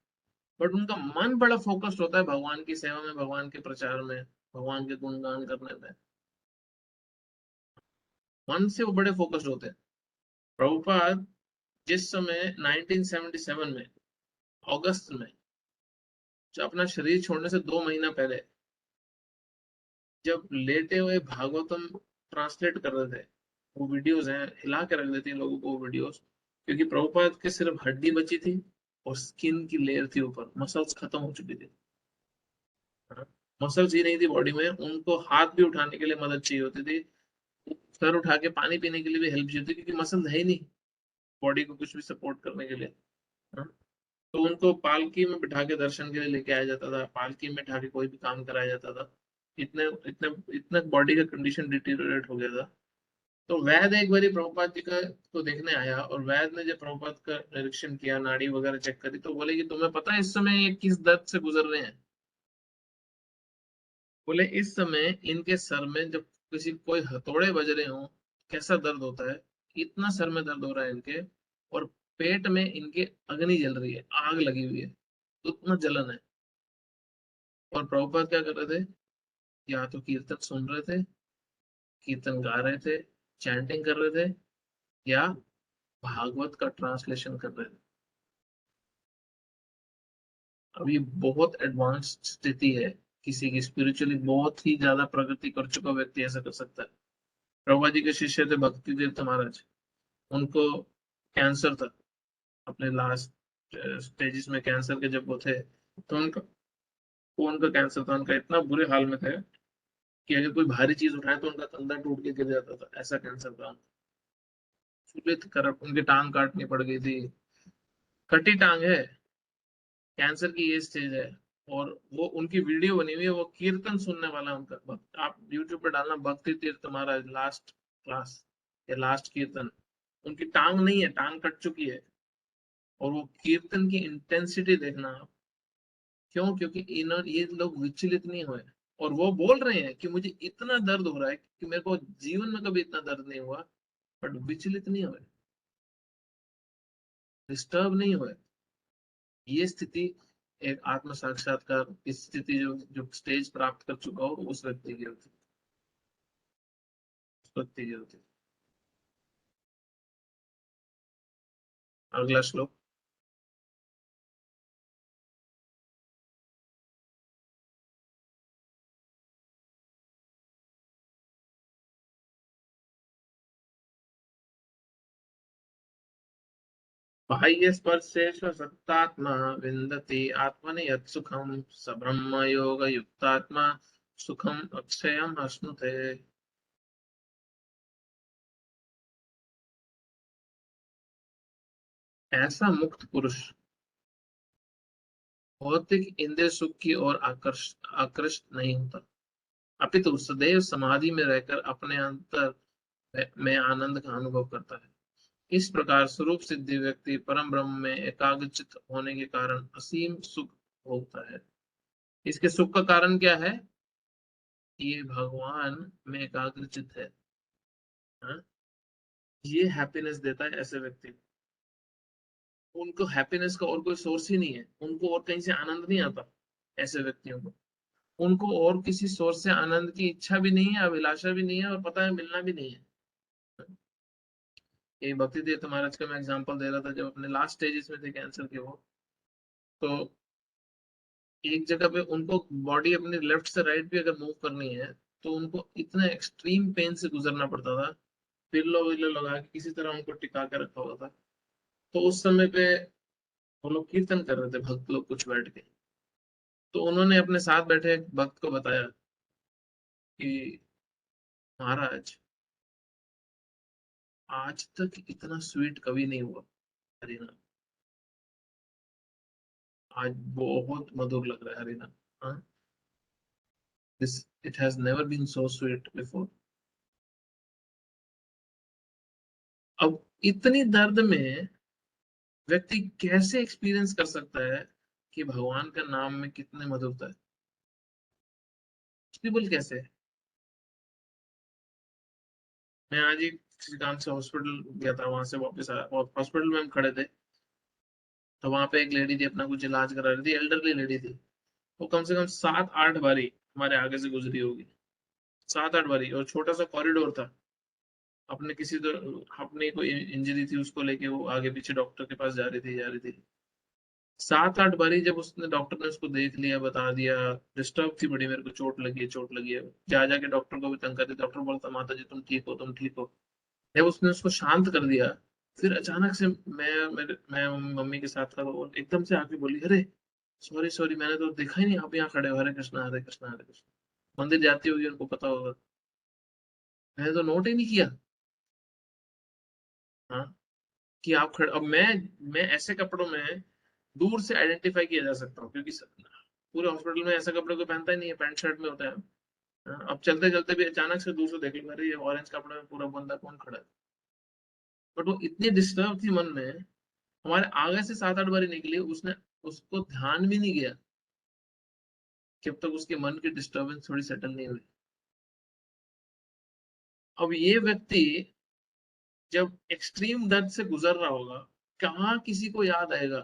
S1: बट उनका मन बड़ा फोकस्ड होता है भगवान की सेवा में, भगवान के प्रचार में, भगवान के गुणगान करने में। मन से वो बड़े फोकस्ड होते हैं। प्रभुपाद जिस समय 1977 में अगस्त में, जो अपना शरीर छोड़ने से 2 महीना पहले, जब लेटे हुए भागवतम ट्रांसलेट कर रहे थे, वो वीडियोस हैं, हिला के रख देती हैं लोगों को वो वीडियोस, क्योंकि प्रभुपाद के सिर्फ हड्डी बची थी और स्किन की लेयर थी ऊपर, मसल्स खत्म हो चुकी थी। मसल्स ही नहीं थी बॉडी में, उनको हाथ भी उठाने के लिए मदद चाहिए होती थी, सर उठा के पानी पीने के लिए भी हेल्प चाहिए होती थी, क्योंकि मसल है ही नहीं बॉडी को कुछ भी सपोर्ट करने के लिए। हाँ? तो उनको पालकी में बिठा के दर्शन के लिए लेके आया जाता था, पालकी में बिठा के कोई भी काम कराया जाता था। इतने इतने इतना बॉडी का कंडीशन डिटीरियोरेट हो गया था। तो वैद एक बारी प्रभुपाद जी का को देखने आया, और वैद ने जब प्रभुपाद का निरीक्षण किया, नाड़ी वगैरह चेक करी, तो बोले कि तुम्हें पता है इस समय ये किस दर्द से गुजर रहे हैं? बोले इस समय इनके सर में जब किसी कोई हथौड़े बज रहे हो कैसा दर्द होता है, इतना सर में दर्द हो रहा है इनके, और पेट में इनके अग्नि जल रही है, आग लगी हुई है, तो उतना जलन है। और प्रभुपाद क्या कर रहे थे? या तो कीर्तन सुन रहे थे, कीर्तन गा रहे थे, चैंटिंग कर रहे थे, या भागवत का ट्रांसलेशन कर रहे थे। अब ये बहुत एडवांस स्थिति है, किसी की स्पिरिचुअली बहुत ही ज्यादा प्रगति कर चुका व्यक्ति ऐसा कर सकता है। प्रभुपाद जी के शिष्य थे भक्ति तीर्थ महाराज, उनको कैंसर था, अपने लास्ट स्टेजेस में कैंसर के जब वो थे, तो उनका कैंसर था, उनका इतना बुरे हाल में थे कि अगर कोई भारी चीज उठाए तो उनका कंधा टूट के गिर जाता था, ऐसा कैंसर था। सुलित करप उनकी टांग काटनी पड़ गई थी, कटी टांग है, कैंसर की ये स्टेज है। और वो उनकी वीडियो बनी हुई है, वो कीर्तन सुनने वाला उनका आप यूट्यूब पे डालना, भक्ति तीर्थ महाराज लास्ट क्लास या लास्ट कीर्तन। उनकी टांग नहीं है, टांग कट चुकी है, और वो कीर्तन की इंटेंसिटी देखना आप। क्यों? क्योंकि इन्हों ये लोग विचलित नहीं हुए, और वो बोल रहे हैं कि मुझे इतना दर्द हो रहा है कि मेरे को जीवन में कभी इतना दर्द नहीं हुआ, बट विचलित नहीं हुए, डिस्टर्ब नहीं हुए। ये स्थिति एक आत्म साक्षात्कार की स्थिति, जो जो स्टेज प्राप्त कर चुका हो उस व्यक्ति की होती है, उस व्यक्ति की होती है। अगला श्लोक। बाह्य स्पर्शेषु सत्तात्मा विन्दति आत्मनि यत् सुखम स ब्रह्म योग युक्तात्मा सुखम अक्षयम अश्नुते। ऐसा मुक्त पुरुष भौतिक इंद्रिय सुख की ओर आकृष्ट नहीं होता, अपितु सदैव समाधि में रहकर अपने अंतर में आनंद का अनुभव करता है। इस प्रकार स्वरूप सिद्धि व्यक्ति परम ब्रह्म में एकाग्रचित होने के कारण असीम सुख भोगता है। इसके सुख का कारण क्या है? ये भगवान में एकाग्रचित है। हाँ? ये हैप्पीनेस देता है ऐसे व्यक्ति को। उनको हैप्पीनेस का और कोई सोर्स ही नहीं है, उनको और कहीं से आनंद नहीं आता। ऐसे व्यक्तियों को, उनको और किसी सोर्स से आनंद की इच्छा भी नहीं है, अभिलाषा भी नहीं है, और पता है मिलना भी नहीं है। ये भक्ति तीर्थ महाराज का मैं एग्जांपल दे रहा था, जब अपने लास्ट स्टेजेस में थे कैंसर के वो, तो एक जगह पे उनको बॉडी अपने लेफ्ट से राइट भी अगर मूव करनी है तो उनको इतना एक्सट्रीम पेन से गुजरना पड़ता था। पिल्लो विल्लो लगा के किसी तरह उनको टिका के रखा हुआ था। तो उस समय पे वो लोग कीर्तन कर रहे थे, भक्त लोग कुछ बैठ के। तो उन्होंने अपने साथ बैठे एक भक्त को बताया कि महाराज, आज तक इतना स्वीट कभी नहीं हुआ हरिनाम। आज बहुत मधुर लग रहा है हरिनाम। हाँ, this it has never been so sweet before. अब इतनी दर्द में व्यक्ति कैसे एक्सपीरियंस कर सकता है कि भगवान का नाम में कितने मधुरता है? पॉसिबल कैसे है? मैं आज ही किसी काम से हॉस्पिटल गया था, वहां से वापस आया और हॉस्पिटल में हम खड़े थे। तो वहां पे एक लेडी थी, अपना कुछ इलाज करा रही थी, एल्डरली लेडी थी। वो कम से कम 7-8 बारी हमारे आगे से गुजरी होगी, 7-8 बारी। और छोटा सा कॉरिडोर था, अपने किसी तो अपनी कोई इंजरी थी उसको लेके वो आगे पीछे डॉक्टर के पास जा रही थी। 7-8 बारी जब उसने डॉक्टर ने उसको देख लिया, बता दिया, डिस्टर्ब थी बड़ी, मेरे को चोट लगी है, चोट लगी है, जा जाके डॉक्टर को भी तंग करती। डॉक्टर बोलता माता जी तुम ठीक हो, तुम ठीक हो। जब उसने उसको शांत कर दिया, फिर अचानक से मैं मम्मी के साथ था, तो वो एकदम से आके बोली, अरे सॉरी सॉरी, मैंने तो देखा ही नहीं आप यहाँ खड़े हो, हरे कृष्णा हरे कृष्णा हरे कृष्णा। मंदिर जाती होगी, उनको पता होगा, मैंने तो नोट ही नहीं किया। हाँ, कि आप खड़े। अब मैं ऐसे कपड़ों में दूर से आइडेंटिफाई किया जा सकता हूँ, क्योंकि पूरे हॉस्पिटल में ऐसे कपड़े कोई पहनता ही नहीं है, पैंट शर्ट में होता है। हाँ, अब चलते चलते भी अचानक से दूर से देख लूंगा, अरे ये ऑरेंज कपड़े में पूरा बंदा कौन खड़ा है। बट वो इतनी डिस्टर्ब थी मन में, हमारे आगे से 7-8 बारी निकली, उसने उसको ध्यान भी नहीं किया जब तक उसके मन की डिस्टर्बेंस थोड़ी सेटल नहीं हुई। अब ये व्यक्ति जब एक्सट्रीम दर्द से गुजर रहा होगा, कहाँ किसी को याद आएगा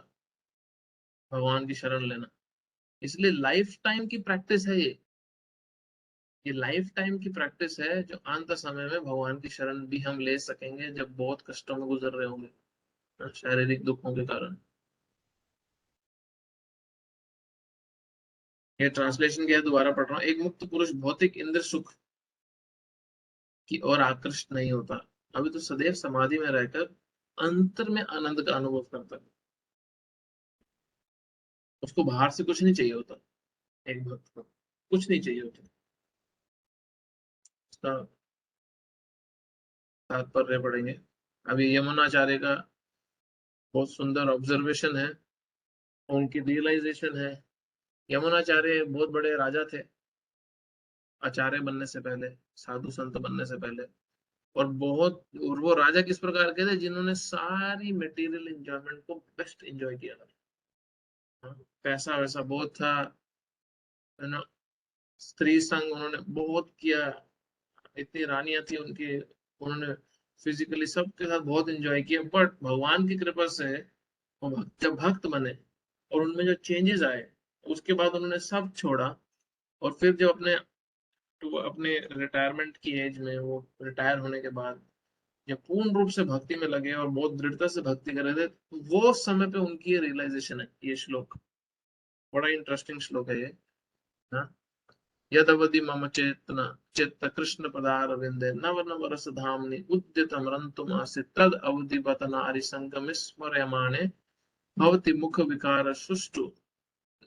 S1: भगवान की शरण लेना। इसलिए लाइफ टाइम की प्रैक्टिस है ये लाइफ टाइम की प्रैक्टिस है, जो अंत समय में भगवान की शरण भी हम ले सकेंगे जब बहुत कष्टों में गुजर रहे होंगे, शारीरिक दुखों के कारण। ये ट्रांसलेशन क्या है, दोबारा पढ़ रहा हूँ। एक मुक्त पुरुष भौतिक इंद्र सुख की ओर आकृष्ट नहीं होता, अभी तो सदैव समाधि में रहकर अंतर में आनंद का अनुभव करता है। उसको बाहर से कुछ नहीं चाहिए होता, एक भक्त को कुछ नहीं चाहिए होता। इसका तात्पर्य पढ़ेंगे। अभी यमुनाचार्य का बहुत सुंदर ऑब्जर्वेशन है, उनकी रियलाइजेशन है। यमुनाचार्य बहुत बड़े राजा थे, आचार्य बनने से पहले, साधु संत बनने से पहले। और वो राजा किस प्रकार के थे, जिन्होंने सारी मटेरियल एंजॉयमेंट को बेस्ट एंजॉय किया था। हाँ, पैसा वैसा बहुत था, है ना। स्त्री संग उन्होंने बहुत किया, इतनी रानियां थी उनकी, उन्होंने फिजिकली सबके साथ बहुत एंजॉय किया। बट भगवान की कृपा से वो जब भक्त बने और उनमें जो चेंजेस आए, उसके बाद उन्होंने सब छोड़ा। और फिर जब अपने रिटायरमेंट की एज में, वो रिटायर होने के बाद जब पूर्ण रूप से भक्ति में लगे और बहुत दृढ़ता से भक्ति कर रहे थे, तो वो समय पे उनकी रियलाइजेशन है ये श्लोक। बड़ा इंटरेस्टिंग श्लोक है ये। हाँ, यदवधि मम चेतना चित्त कृष्ण पदार विंदे नव नव रस धामनि उद्यतम रंतुम आसीत् तद अवधि बत नारी संगम स्मर्यमाणे भवति मुख विकार सुष्टु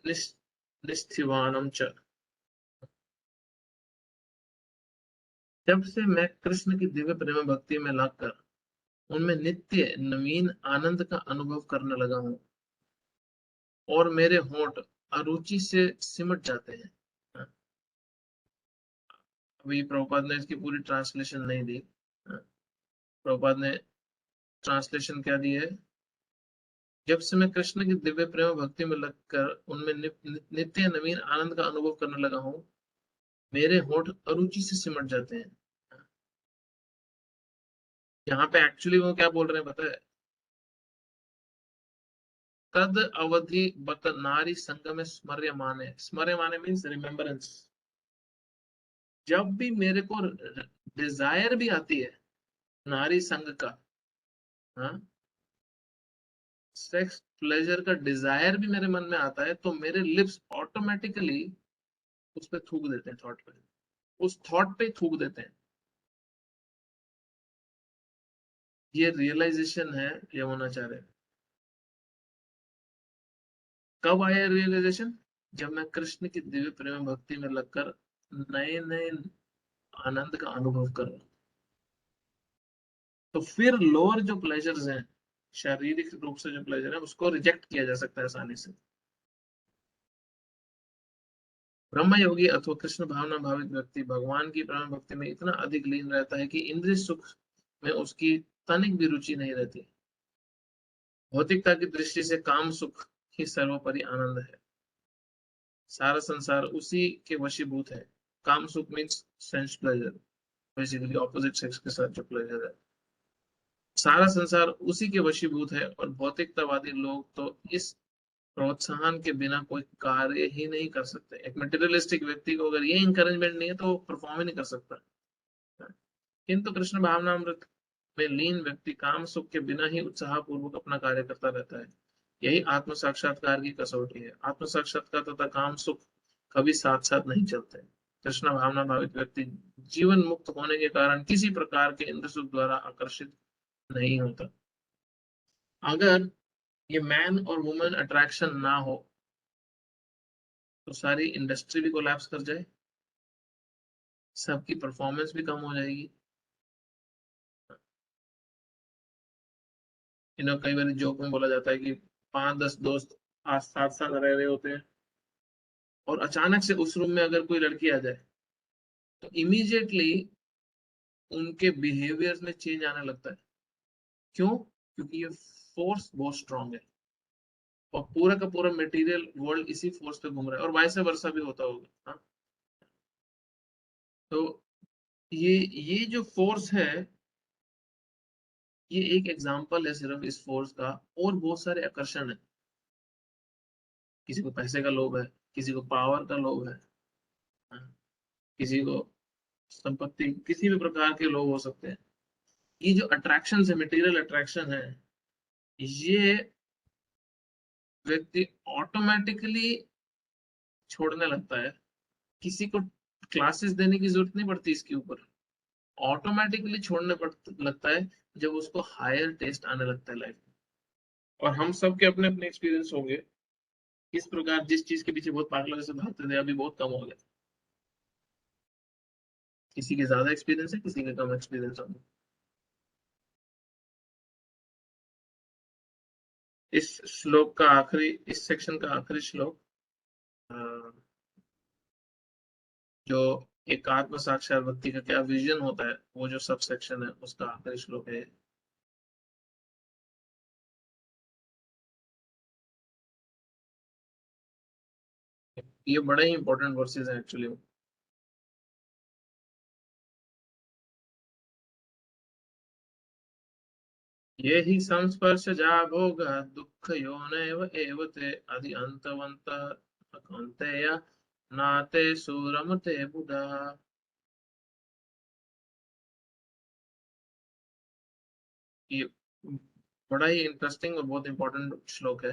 S1: निस्- निस्थिवानम च। जब से मैं कृष्ण की दिव्य प्रेम भक्ति में लगकर उनमें नित्य नवीन आनंद का अनुभव करने लगा हूँ, और मेरे होंठ अरुचि से सिमट जाते हैं। अभी प्रभुपाद ने इसकी पूरी ट्रांसलेशन नहीं दी। प्रभुपाद ने ट्रांसलेशन क्या दी है, जब से मैं कृष्ण की दिव्य प्रेम भक्ति में लगकर उनमें नित्य नवीन आनंद का अनुभव करने लगा हूँ, मेरे होंठ अरुचि से सिमट जाते हैं। यहाँ पे एक्चुअली वो क्या बोल रहे हैं पता है, तद अवधि बत नारी संग में स्मर्य माने मीन्स रिमेम्बरेंस। जब भी मेरे को डिजायर भी आती है नारी संग का, हाँ, सेक्स प्लेजर का डिजायर भी मेरे मन में आता है तो मेरे लिप्स ऑटोमेटिकली उस पे थूक देते हैं, थॉट पे, उस थॉट पे थूक देते हैं। ये रियलाइजेशन है यमुनाचार्य। कब आया रियलाइजेशन? जब मैं कृष्ण की दिव्य प्रेम भक्ति में लगकर नए नए आनंद का अनुभव कर रहा हूं, तो फिर लोअर जो प्लेजर्स हैं, शारीरिक रूप से जो प्लेजर है, उसको रिजेक्ट किया जा सकता है आसानी से। ब्रह्म योगी अथवा कृष्ण भावना भावित व्यक्ति भगवान की प्रेम भक्ति में इतना अधिक लीन रहता है कि इंद्रिय सुख में उसकी तनिक भी रुचि नहीं रहती। भौतिकता की दृष्टि से काम सुख ही सर्वोपरि आनंद है। सारा संसार उसी के वशीभूत है। काम सुख means sense pleasure, basically opposite sex के साथ जो प्लेजर है। सारा संसार उसी के वशीभूत है और भौतिकतावादी लोग तो इस प्रोत्साहन के बिना कोई कार्य ही नहीं कर सकते। एक मटेरियलिस्टिक व्यक्ति को अगर ये इंकरेजमेंट नहीं है तो वो परफॉर्म ही नहीं कर सकता। किंतु कृष्ण भावनामृत में लीन व्यक्ति काम सुख के बिना ही उत्साह पूर्वक अपना कार्य करता रहता है। यही आत्म साक्षात्कार की कसौटी है। आत्म साक्षात्कार तथा काम सुख कभी साथ साथ नहीं चलते। कृष्ण भावना भावित व्यक्ति जीवन मुक्त होने के कारण किसी प्रकार के इंद्र सुख द्वारा आकर्षित नहीं होता। अगर ये मैन और वुमेन अट्रैक्शन ना हो तो सारी इंडस्ट्री भी कोलैप्स कर जाए, सबकी परफॉर्मेंस भी कम हो जाएगी। कई बार जोक में बोला जाता है कि 5-10 दोस्त आज साथ साथ रह रहे होते हैं और अचानक से उस रूम में अगर कोई लड़की आ जाए तो इमीडिएटली उनके बिहेवियर में चेंज आने लगता है। क्यों? क्योंकि ये फोर्स बहुत स्ट्रांग है और पूरा का पूरा मटेरियल वर्ल्ड इसी फोर्स पे घूम रहा है, और वाइस वर्सा भी होता होगा। हाँ? तो ये जो फोर्स है, ये एक एग्जांपल है सिर्फ इस फोर्स का। और बहुत सारे आकर्षण है। किसी को पैसे का लोभ है, किसी को पावर का लोभ है, हाँ, किसी को संपत्ति, किसी भी प्रकार के लोग हो सकते हैं। ये जो अट्रैक्शन है, मटेरियल अट्रैक्शन है, ये व्यक्ति ऑटोमेटिकली छोड़ने लगता है। किसी को क्लासेस देने की जरूरत नहीं पड़ती इसके ऊपर, ऑटोमेटिकली लगता है जब उसको हायर टेस्ट आने लगता है लाइफ में। और हम सब के अपने अपने एक्सपीरियंस होंगे। इस प्रकार जिस चीज के पीछे बहुत पागलों जैसे भागते थे, अभी बहुत कम हो गया। किसी के ज्यादा एक्सपीरियंस है, किसी के कम एक्सपीरियंस होंगे। इस सेक्शन का आखिरी श्लोक, अ, जो एक आत्म साक्षात व्यक्ति का क्या विजन होता है, वो जो सब सेक्शन है उसका आखिरी श्लोक है। ये बड़े ही इंपॉर्टेंट वर्सेस हैं एक्चुअली। ये ही संस्पर्श जा भोग दुख योनैव एव ते आदि अंतवंत कौन्तेय नाते सुरमते बुधा। ये बड़ा ही इंटरेस्टिंग और बहुत इंपॉर्टेंट श्लोक है।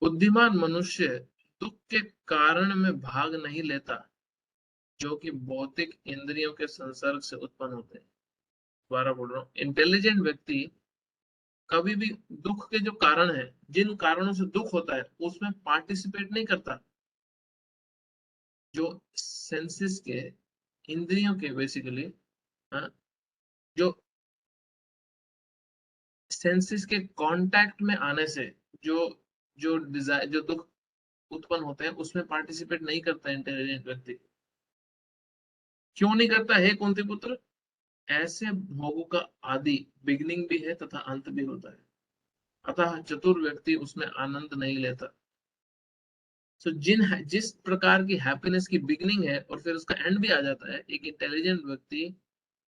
S1: बुद्धिमान मनुष्य दुख के कारण में भाग नहीं लेता जो कि भौतिक इंद्रियों के संसर्ग से उत्पन्न होते हैं। दोबारा बोल रहा हूँ, इंटेलिजेंट व्यक्ति कभी भी दुख के जो कारण है, जिन कारणों से दुख होता है, उसमें पार्टिसिपेट नहीं करता। जो सेंसेस के, इंद्रियों के बेसिकली, जो सेंसेस के कांटेक्ट में आने से जो जो डिजायर, जो दुख उत्पन्न होते हैं, उसमें पार्टिसिपेट नहीं करता इंटेलिजेंट व्यक्ति। क्यों नहीं करता है कुंती पुत्र? ऐसे भोगों का आदि बिगिनिंग भी है तथा अंत भी होता है, अतः चतुर व्यक्ति उसमें आनंद नहीं लेता। सो जिस प्रकार की हैप्पीनेस की बिगिनिंग है और फिर उसका एंड भी आ जाता है, एक इंटेलिजेंट व्यक्ति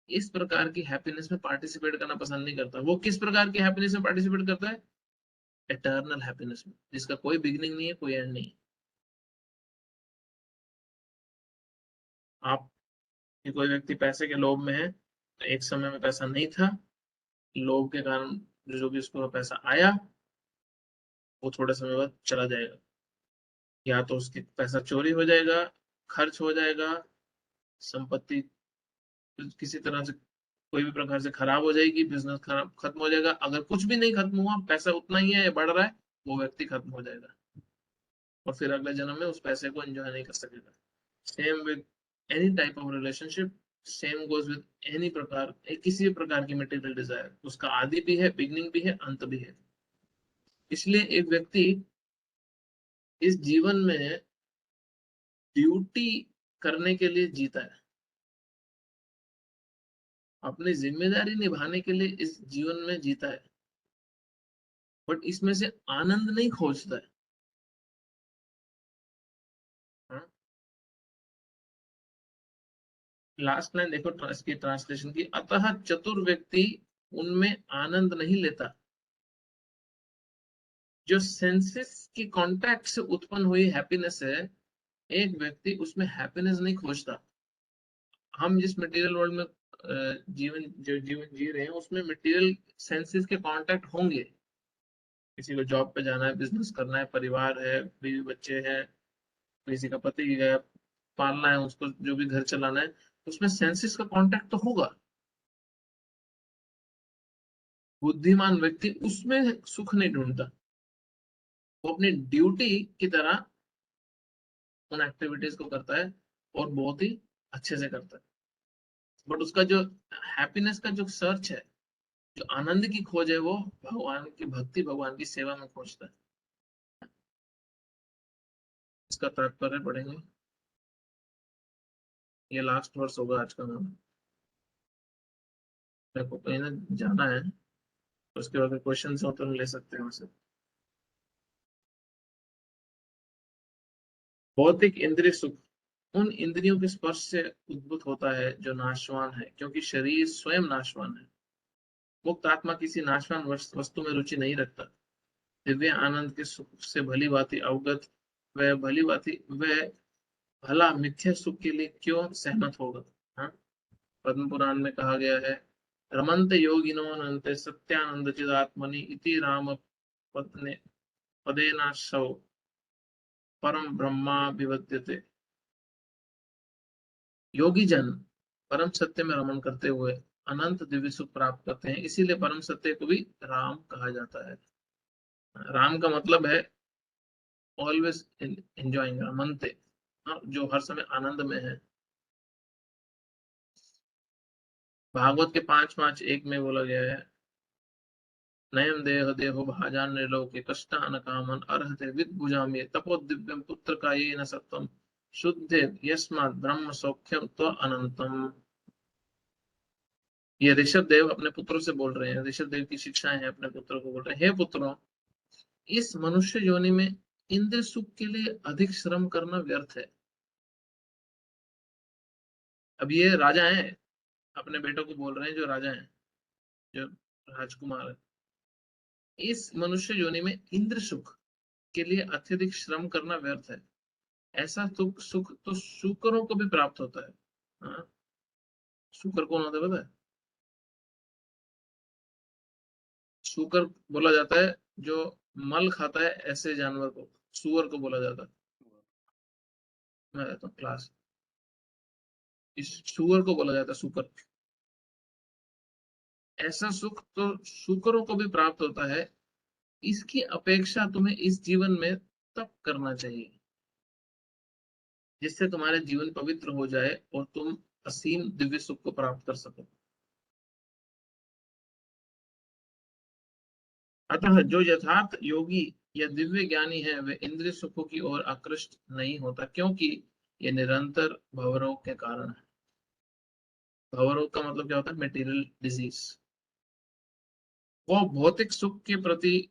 S1: इस प्रकार की हैप्पीनेस में पार्टिसिपेट करना पसंद नहीं करता। वो किस प्रकार की हैप्पीनेस में पार्टिसिपेट करता है? एटर्नल हैप्पीनेस में, जिसका कोई बिगिनिंग नहीं है, कोई एंड नहीं है। आप, कोई व्यक्ति पैसे के लोभ में है, तो एक समय में पैसा नहीं था, लोभ के कारण जो भी उसको पैसा आया वो थोड़े समय बाद चला जाएगा, या तो उसकी पैसा चोरी हो जाएगा, खर्च हो जाएगा, संपत्ति किसी तरह से कोई भी प्रकार से खराब हो जाएगी, बिजनेस खराब खत्म हो जाएगा। अगर कुछ भी नहीं खत्म हुआ, पैसा उतना ही है या बढ़ रहा है, वो व्यक्ति खत्म हो जाएगा और फिर अगले जन्म में उस पैसे को एंजॉय नहीं कर सकेगा। Same with any type of relationship, same goes with any प्रकार, किसी भी प्रकार की मटेरियल डिजायर, उसका आदि भी है, बिगनिंग भी है, अंत भी है। इसलिए एक व्यक्ति इस जीवन में ड्यूटी करने के लिए जीता है, अपनी जिम्मेदारी निभाने के लिए इस जीवन में जीता है, बट इसमें से आनंद नहीं खोजता है। हाँ? लास्ट लाइन देखो इसकी ट्रांसलेशन की, अतः चतुर व्यक्ति उनमें आनंद नहीं लेता। जो सेंसेस की कांटेक्ट से उत्पन्न हुई हैप्पीनेस है, एक व्यक्ति उसमें हैप्पीनेस नहीं खोजता। हम जिस मटेरियल वर्ल्ड में जीवन जी रहे हैं, उसमें मटेरियल सेंसेस के कांटेक्ट होंगे। किसी को जॉब पे जाना है, बिजनेस करना है, परिवार है, बीवी बच्चे हैं, किसी का पति है, पालना है उसको, जो भी घर चलाना है, उसमें सेंसेस का कांटेक्ट तो होगा। बुद्धिमान व्यक्ति उसमें सुख नहीं ढूंढता, वो अपनी ड्यूटी की तरह उन एक्टिविटीज को करता है और बहुत ही अच्छे से करता है। बट उसका जो हैप्पीनेस का जो सर्च है, जो आनंद की खोज है, वो भगवान की भक्ति, भगवान की सेवा में खोजता है। इसका तात्पर्य पढ़ेंगे, ये लास्ट वर्स होगा आज का हमारा। मेरे को कहीं ना जाना है, तो उसके बाद क्वेश्चन हो तो हम ले सकते हैं उसे। भौतिक इंद्रिय सुख उन इंद्रियों के स्पर्श से उद्भूत होता है जो नाशवान है, क्योंकि शरीर स्वयं नाशवान है। मुक्त आत्मा किसी नाशवान वस्तु में रुचि नहीं रखता। दिव्य आनंद के सुख से भली भांति अवगत वह भला मिथ्या सुख के लिए क्यों सहमत होगा। हाँ? पद्म पुराण में कहा गया है, रमन्त योगिनो अनंते सत्यानंद चिदात्मनि इति राम पत्ने पदेनाशौ परम ब्रह्मा विवद्यते। योगी जन परम सत्य में रमन करते हुए अनंत दिव्य सुख प्राप्त करते हैं, इसीलिए परम सत्य को भी राम कहा जाता है। राम का मतलब है ऑलवेज एंजॉइंग, रमनते, जो हर समय आनंद में है। भागवत के 5:5:1 में बोला गया है, नयम देह देहो भाजान निर्लोके कष्टान कामन अर्हते विद्भुजाम्ये तपो दिव्यम पुत्र का ये न सत्वम शुद्धे यस्मात् ब्रह्म सौख्यम तो अनंतम। ये ऋषभ देव अपने पुत्रों से बोल रहे हैं, ऋषभ देव की शिक्षाएं हैं, अपने पुत्रों को बोल रहे हैं, हे पुत्रों, इस मनुष्य योनि में इंद्र सुख के लिए अधिक श्रम करना व्यर्थ है। अब ये राजा हैं, अपने बेटों को बोल रहे हैं, जो राजा हैं, जो राजकुमार है, इस मनुष्य योनि में इंद्र सुख के लिए अत्यधिक श्रम करना व्यर्थ है। ऐसा सुख सुख तो शूकरों को भी प्राप्त होता है। हाँ? शूकर कौन होता है पता है? शूकर बोला जाता है जो मल खाता है, ऐसे जानवर को सुअर को बोला जाता है। मैं रहता हूँ क्लास, इस सुअर को बोला जाता है सुकर। ऐसा सुख तो शूकरों को भी प्राप्त होता है, इसकी अपेक्षा तुम्हें इस जीवन में तप करना चाहिए, जिससे तुम्हारे जीवन पवित्र हो जाए और तुम असीम दिव्य सुख को प्राप्त कर सको। अतः जो यथार्थ योगी या दिव्य ज्ञानी है, वे इंद्रिय सुखों की ओर आकृष्ट नहीं होता, क्योंकि ये निरंतर भवरोग के कारण है। भवरोग का मतलब क्या होता है? Material disease. वो भौतिक सुख के प्रति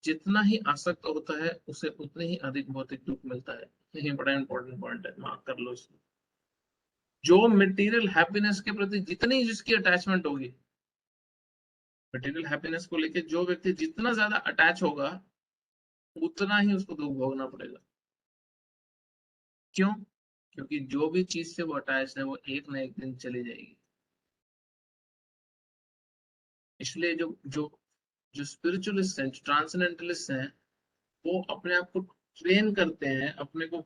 S1: जितना ही आसक्त होता है, उसे उतने ही अधिक भौतिक दुख मिलता है। यही बड़ा इंपॉर्टेंट पॉइंट है, मार्क कर लो इसको। जो मटेरियल हैप्पीनेस के प्रति जितनी जिसकी अटैचमेंट होगी, मटेरियल हैप्पीनेस को लेके जो व्यक्ति जितना ज्यादा अटैच होगा, उतना ही उसको दुख भोगना पड़ेगा। क्यों? क्योंकि जो भी चीज से वो अटैच है, वो एक ना एक दिन चली जाएगी। इसलिए जो जो जो स्पिरिचुअलिस्ट हैं, जो ट्रांसेंडेंटलिस्ट हैं, वो अपने आप को ट्रेन करते हैं, अपने को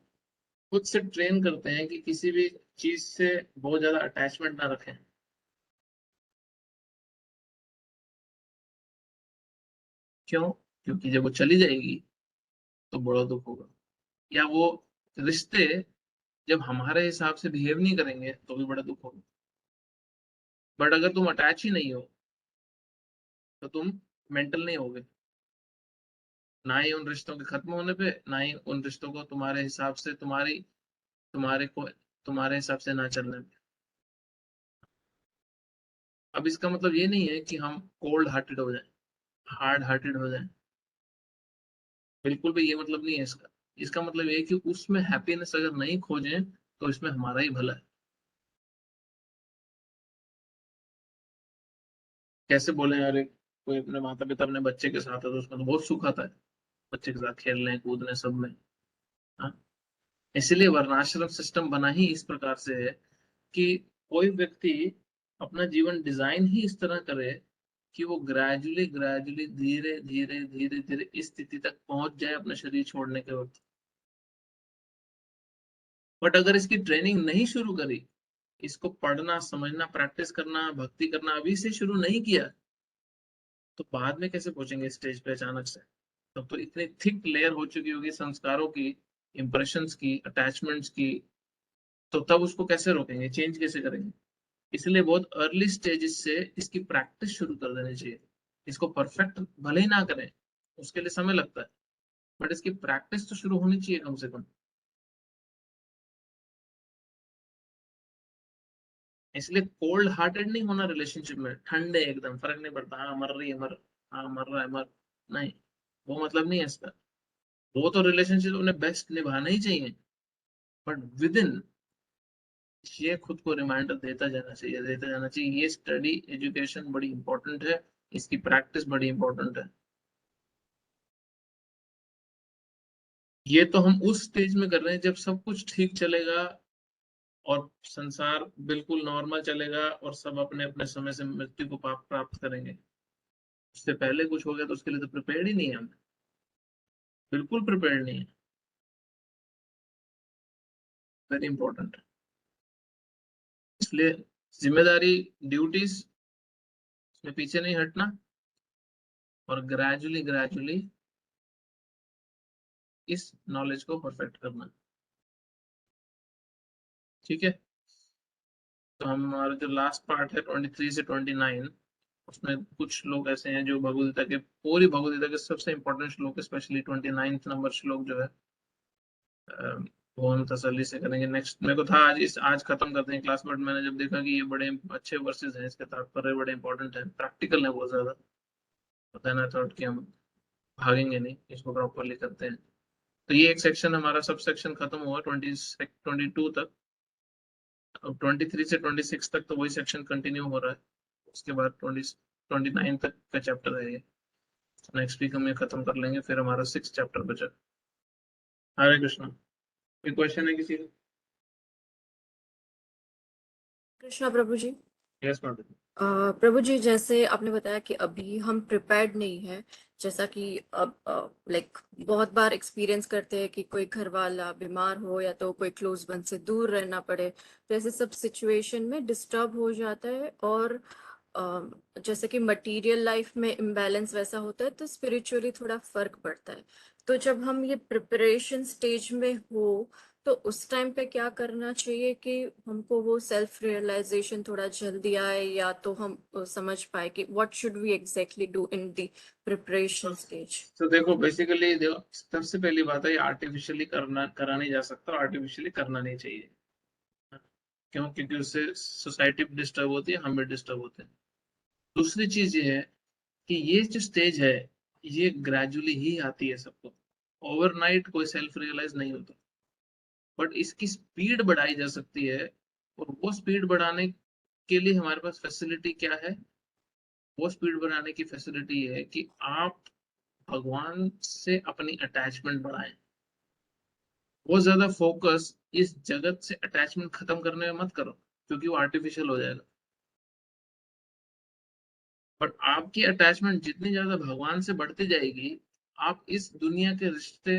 S1: खुद से ट्रेन करते हैं कि किसी भी चीज से बहुत ज्यादा अटैचमेंट ना रखें। क्यों? क्योंकि जब वो चली जाएगी तो बड़ा दुख होगा, या वो रिश्ते जब हमारे हिसाब से बिहेव नहीं करेंगे तो भी बड़ा दुख होगा। बट अगर तुम अटैच ही नहीं हो तो तुम मेंटल नहीं होगे, ना ही उन रिश्तों के खत्म होने पे, ना ही उन रिश्तों को तुम्हारे हिसाब से, तुम्हारे को तुम्हारे हिसाब से ना चलने पे। अब इसका मतलब ये नहीं है कि हम कोल्ड हार्टेड हो जाएं, हार्ड हार्टेड हो जाएं, बिल्कुल भी ये मतलब नहीं है इसका। इसका मतलब ये है कि उसमें हैप्पीनेस अगर नहीं खोजें तो इसमें हमारा ही भला है। कैसे बोले यार, कोई अपने माता पिता अपने बच्चे के साथ है तो उसमें तो बहुत सुख आता है, बच्चे के साथ खेलने कूदने सब में। हाँ, इसलिए वर्णाश्रम सिस्टम बना ही इस प्रकार से है कि कोई व्यक्ति अपना जीवन डिजाइन ही इस तरह करे कि वो ग्रेजुअली ग्रेजुअली धीरे धीरे धीरे धीरे इस स्थिति तक पहुंच जाए अपना शरीर छोड़ने के वक्त। बट अगर इसकी ट्रेनिंग नहीं शुरू करी, इसको पढ़ना समझना प्रैक्टिस करना भक्ति करना अभी से शुरू नहीं किया, तो बाद में कैसे पहुंचेंगे स्टेज पे अचानक से? तब तो इतनी थिक लेयर हो चुकी होगी संस्कारों की, इंप्रेशंस की, अटैचमेंट्स की। तो तब उसको कैसे रोकेंगे, चेंज कैसे करेंगे? इसलिए बहुत अर्ली स्टेजेस से इसकी प्रैक्टिस शुरू कर देनी चाहिए। इसको परफेक्ट भले ही ना करें, उसके लिए समय लगता है, बट इसकी प्रैक्टिस तो शुरू होनी चाहिए कम से कम। इसलिए कोल्ड हार्टेड नहीं होना रिलेशनशिप में, ठंडे एकदम, फर्क नहीं पड़ता, हाँ मर रही है मर, हाँ मर रहा है मर, नहीं, वो मतलब नहीं है इसका। वो तो रिलेशनशिप उन्हें बेस्ट निभाना ही चाहिए, बट विद इन ये खुद को रिमाइंडर देता जाना चाहिए, देता जाना चाहिए, ये स्टडी एजुकेशन बड़ी इंपॉर्टेंट है, इसकी प्रैक्टिस बड़ी इंपॉर्टेंट है। ये तो हम उस स्टेज में कर रहे हैं जब सब कुछ ठीक चलेगा और संसार बिल्कुल नॉर्मल चलेगा और सब अपने अपने समय से मृत्यु को प्राप्त करेंगे। उससे पहले कुछ हो गया तो उसके लिए तो प्रिपेयर्ड ही नहीं है हम, बिल्कुल प्रिपेयर्ड नहीं है। Very important. इसलिए जिम्मेदारी, ड्यूटीज, इसमें पीछे नहीं हटना, और ग्रेजुअली ग्रेजुअली इस नॉलेज को परफेक्ट करना। ठीक है, तो हमारा जो लास्ट पार्ट है 23 से 29, उसमें कुछ लोग ऐसे हैं जो भगवद गीता के, पूरी भगवद गीता के सबसे इंपॉर्टेंट श्लोक, स्पेशली 29 नंबर श्लोक जो है, वो हम तसल्ली से करेंगे। नेक्स्ट मेरे को था आज खत्म करते हैं क्लास, बट मैंने जब देखा कि ये बड़े अच्छे वर्सेस हैं, इसके तात्पर्य बड़े इंपॉर्टेंट है, प्रैक्टिकल है बहुत ज्यादा, पता है ना, थॉट कि हम भागेंगे नहीं, इसको प्रॉपरली करते हैं। तो ये एक सेक्शन हमारा, सब सेक्शन खत्म हुआ 22 तक। अब 23 से 26 तक तो वही सेक्शन कंटिन्यू हो रहा है, उसके बाद 29 तक का चैप्टर है ये। नेक्स्ट वीक हम ये खत्म कर लेंगे, फिर हमारा 6 चैप्टर बचा। हरे कृष्णा। कोई क्वेश्चन है किसी का?
S3: कृष्णा प्रभु जी।
S1: Yes madam.
S3: प्रभु जी, जैसे आपने बताया कि अभी हम प्रिपेयर्ड नहीं है, जैसा कि अब लाइक बहुत बार एक्सपीरियंस करते हैं कि कोई घर वाला बीमार हो या तो कोई क्लोज वन से दूर रहना पड़े, तो ऐसे सब सिचुएशन में डिस्टर्ब हो जाता है। और जैसे कि मटेरियल लाइफ में इम्बैलेंस वैसा होता है तो स्पिरिचुअली थोड़ा फर्क पड़ता है। तो जब हम ये प्रिपरेशन स्टेज में हो तो उस टाइम पे क्या करना चाहिए कि हमको वो सेल्फ रियलाइजेशन थोड़ा जल्दी आए, या तो हम समझ पाए कि what should we exactly do in the preparation stage.
S1: तो देखो बेसिकली, देखो सबसे पहली बात है, ये आर्टिफिशियली करा नहीं जा सकता, आर्टिफिशियली करना नहीं चाहिए। क्यों? क्योंकि उससे सोसाइटी भी डिस्टर्ब होती है, हम भी डिस्टर्ब होते हैं। दूसरी चीज ये है कि ये जो स्टेज है, ये ग्रेजुअली ही आती है सबको, ओवरनाइट कोई सेल्फ रियलाइज नहीं होता, बट इसकी स्पीड बढ़ाई जा सकती है। और वो स्पीड बढ़ाने के लिए हमारे पास फैसिलिटी क्या है? वो स्पीड बढ़ाने की फैसिलिटी है कि आप भगवान से अपनी अटैचमेंट बढ़ाएं। बहुत ज्यादा फोकस इस जगत से अटैचमेंट खत्म करने में मत करो, क्योंकि वो आर्टिफिशियल हो जाएगा। बट आपकी अटैचमेंट जितनी ज्यादा भगवान से बढ़ती जाएगी, आप इस दुनिया के रिश्ते,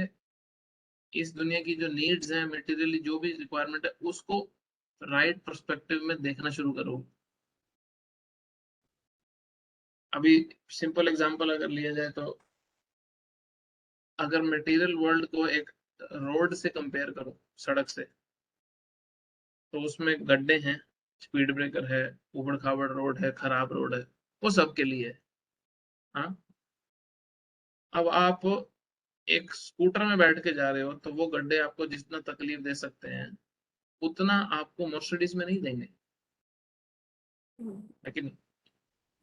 S1: इस दुनिया की जो नीड्स हैं, मटेरियली जो भी रिक्वायरमेंट है, उसको राइट पर्सपेक्टिव में देखना शुरू करो। अभी सिंपल एग्जांपल अगर लिया जाए तो अगर मटेरियल वर्ल्ड को एक रोड से कंपेयर करो, सड़क से, तो उसमें गड्ढे हैं, स्पीड ब्रेकर है, उबड़ खाबड़ रोड है, खराब रोड है, वो सबके लिए है। हाँ, अब आप एक स्कूटर में बैठ के जा रहे हो तो वो गड्ढे आपको जितना तकलीफ दे सकते हैं उतना आपको मर्सिडीज में नहीं देंगे, लेकिन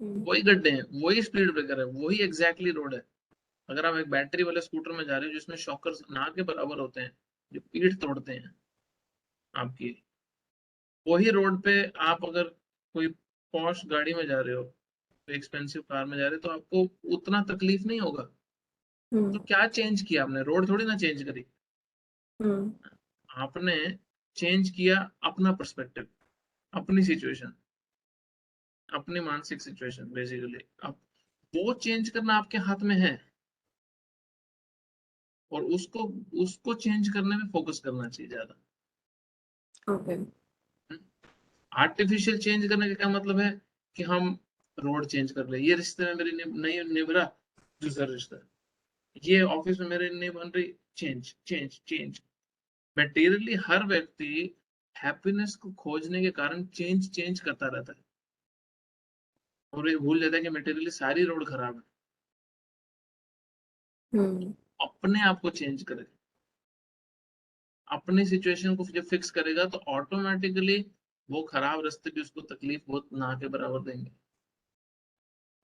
S1: वही गड्ढे हैं, वही स्पीड ब्रेकर है, वही एग्जैक्टली रोड है। अगर आप एक बैटरी वाले स्कूटर में जा रहे हो जिसमें शॉकर्स ना के बराबर होते हैं, जो पीठ तोड़ते हैं आपकी, वही रोड पे आप अगर कोई पॉश गाड़ी में जा रहे हो, एक्सपेंसिव कार में जा रहे हो, तो आपको उतना तकलीफ नहीं होगा। तो क्या चेंज किया आपने? रोड थोड़ी ना चेंज करी, आपने चेंज किया अपना पर्सपेक्टिव, अपनी सिचुएशन, अपनी मानसिक सिचुएशन। बेसिकली अब वो चेंज करना आपके हाथ में है, और उसको उसको चेंज करने में फोकस करना चाहिए ज्यादा।
S3: ओके।
S1: आर्टिफिशियल चेंज करने का क्या मतलब है कि हम रोड चेंज कर ले, ये रिश्ते में मेरी नहीं निभ रहा, दूसरा रिश्ता, ये ऑफिस में मेरे नहीं बन रही, चेंज चेंज चेंज। मटेरियली हर व्यक्ति हैप्पीनेस को खोजने के कारण चेंज चेंज करता रहता है, और ये भूल जाता है कि मटेरियली सारी रोड खराब है। अपने आप को चेंज करे, अपनी सिचुएशन को जब फिक्स करेगा तो ऑटोमेटिकली वो खराब रास्ते भी उसको तकलीफ बहुत ना के बराबर देंगे।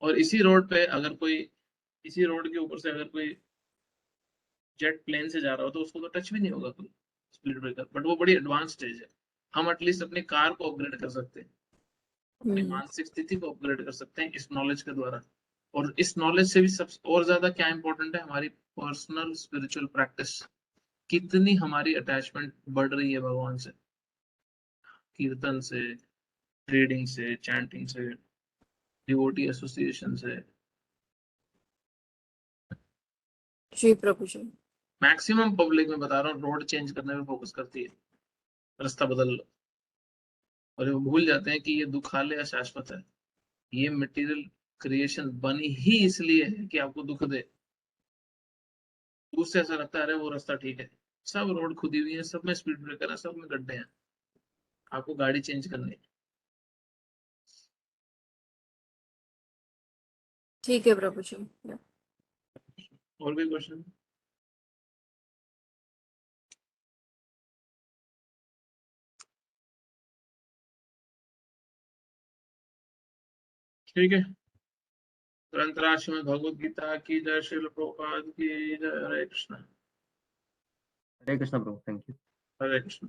S1: और इसी रोड पे अगर कोई, इसी रोड के ऊपर से अगर कोई जेट प्लेन से जा रहा हो तो उसको तो टच भी नहीं होगा कोई स्पीड ब्रेकर, बट वो बड़ी एडवांस स्टेज है। हम एटलीस्ट अपनी कार को अपग्रेड कर सकते हैं, अपनी मानसिक स्थिति को अपग्रेड कर सकते हैं इस नॉलेज के द्वारा। और इस नॉलेज से भी सब और ज्यादा क्या इंपॉर्टेंट है, हमारी पर्सनल स्पिरिचुअल प्रैक्टिस, कितनी हमारी अटैचमेंट बढ़ रही है भगवान से, कीर्तन से, रीडिंग से, चैंटिंग से, डिवोटी एसोसिएशन से।
S3: जी प्रभु जी।
S1: मैक्सिमम पब्लिक में बता रहा हूँ रोड चेंज करने में फोकस करती है, रास्ता बदल लो, और वो भूल जाते हैं कि ये दुखालय अशाश्वत है। ये मटेरियल क्रिएशन बनी ही इसलिए है कि आपको दुख दे। उससे ऐसा लगता है अरे वो रास्ता ठीक है, सब रोड खुदी हुई है, सब में स्पीड ब्रेकर है, सब में गड्ढे हैं, आपको गाड़ी चेंज करनी है।
S3: ठीक है प्रभु जी।
S1: और भी क्वेश्चन? ठीक है, ग्रंथराज में भगवत गीता की जय, श्रील प्रभुपाद की जय, हरे कृष्ण।
S2: हरे कृष्ण प्रभु, थैंक यू।
S1: हरे कृष्ण।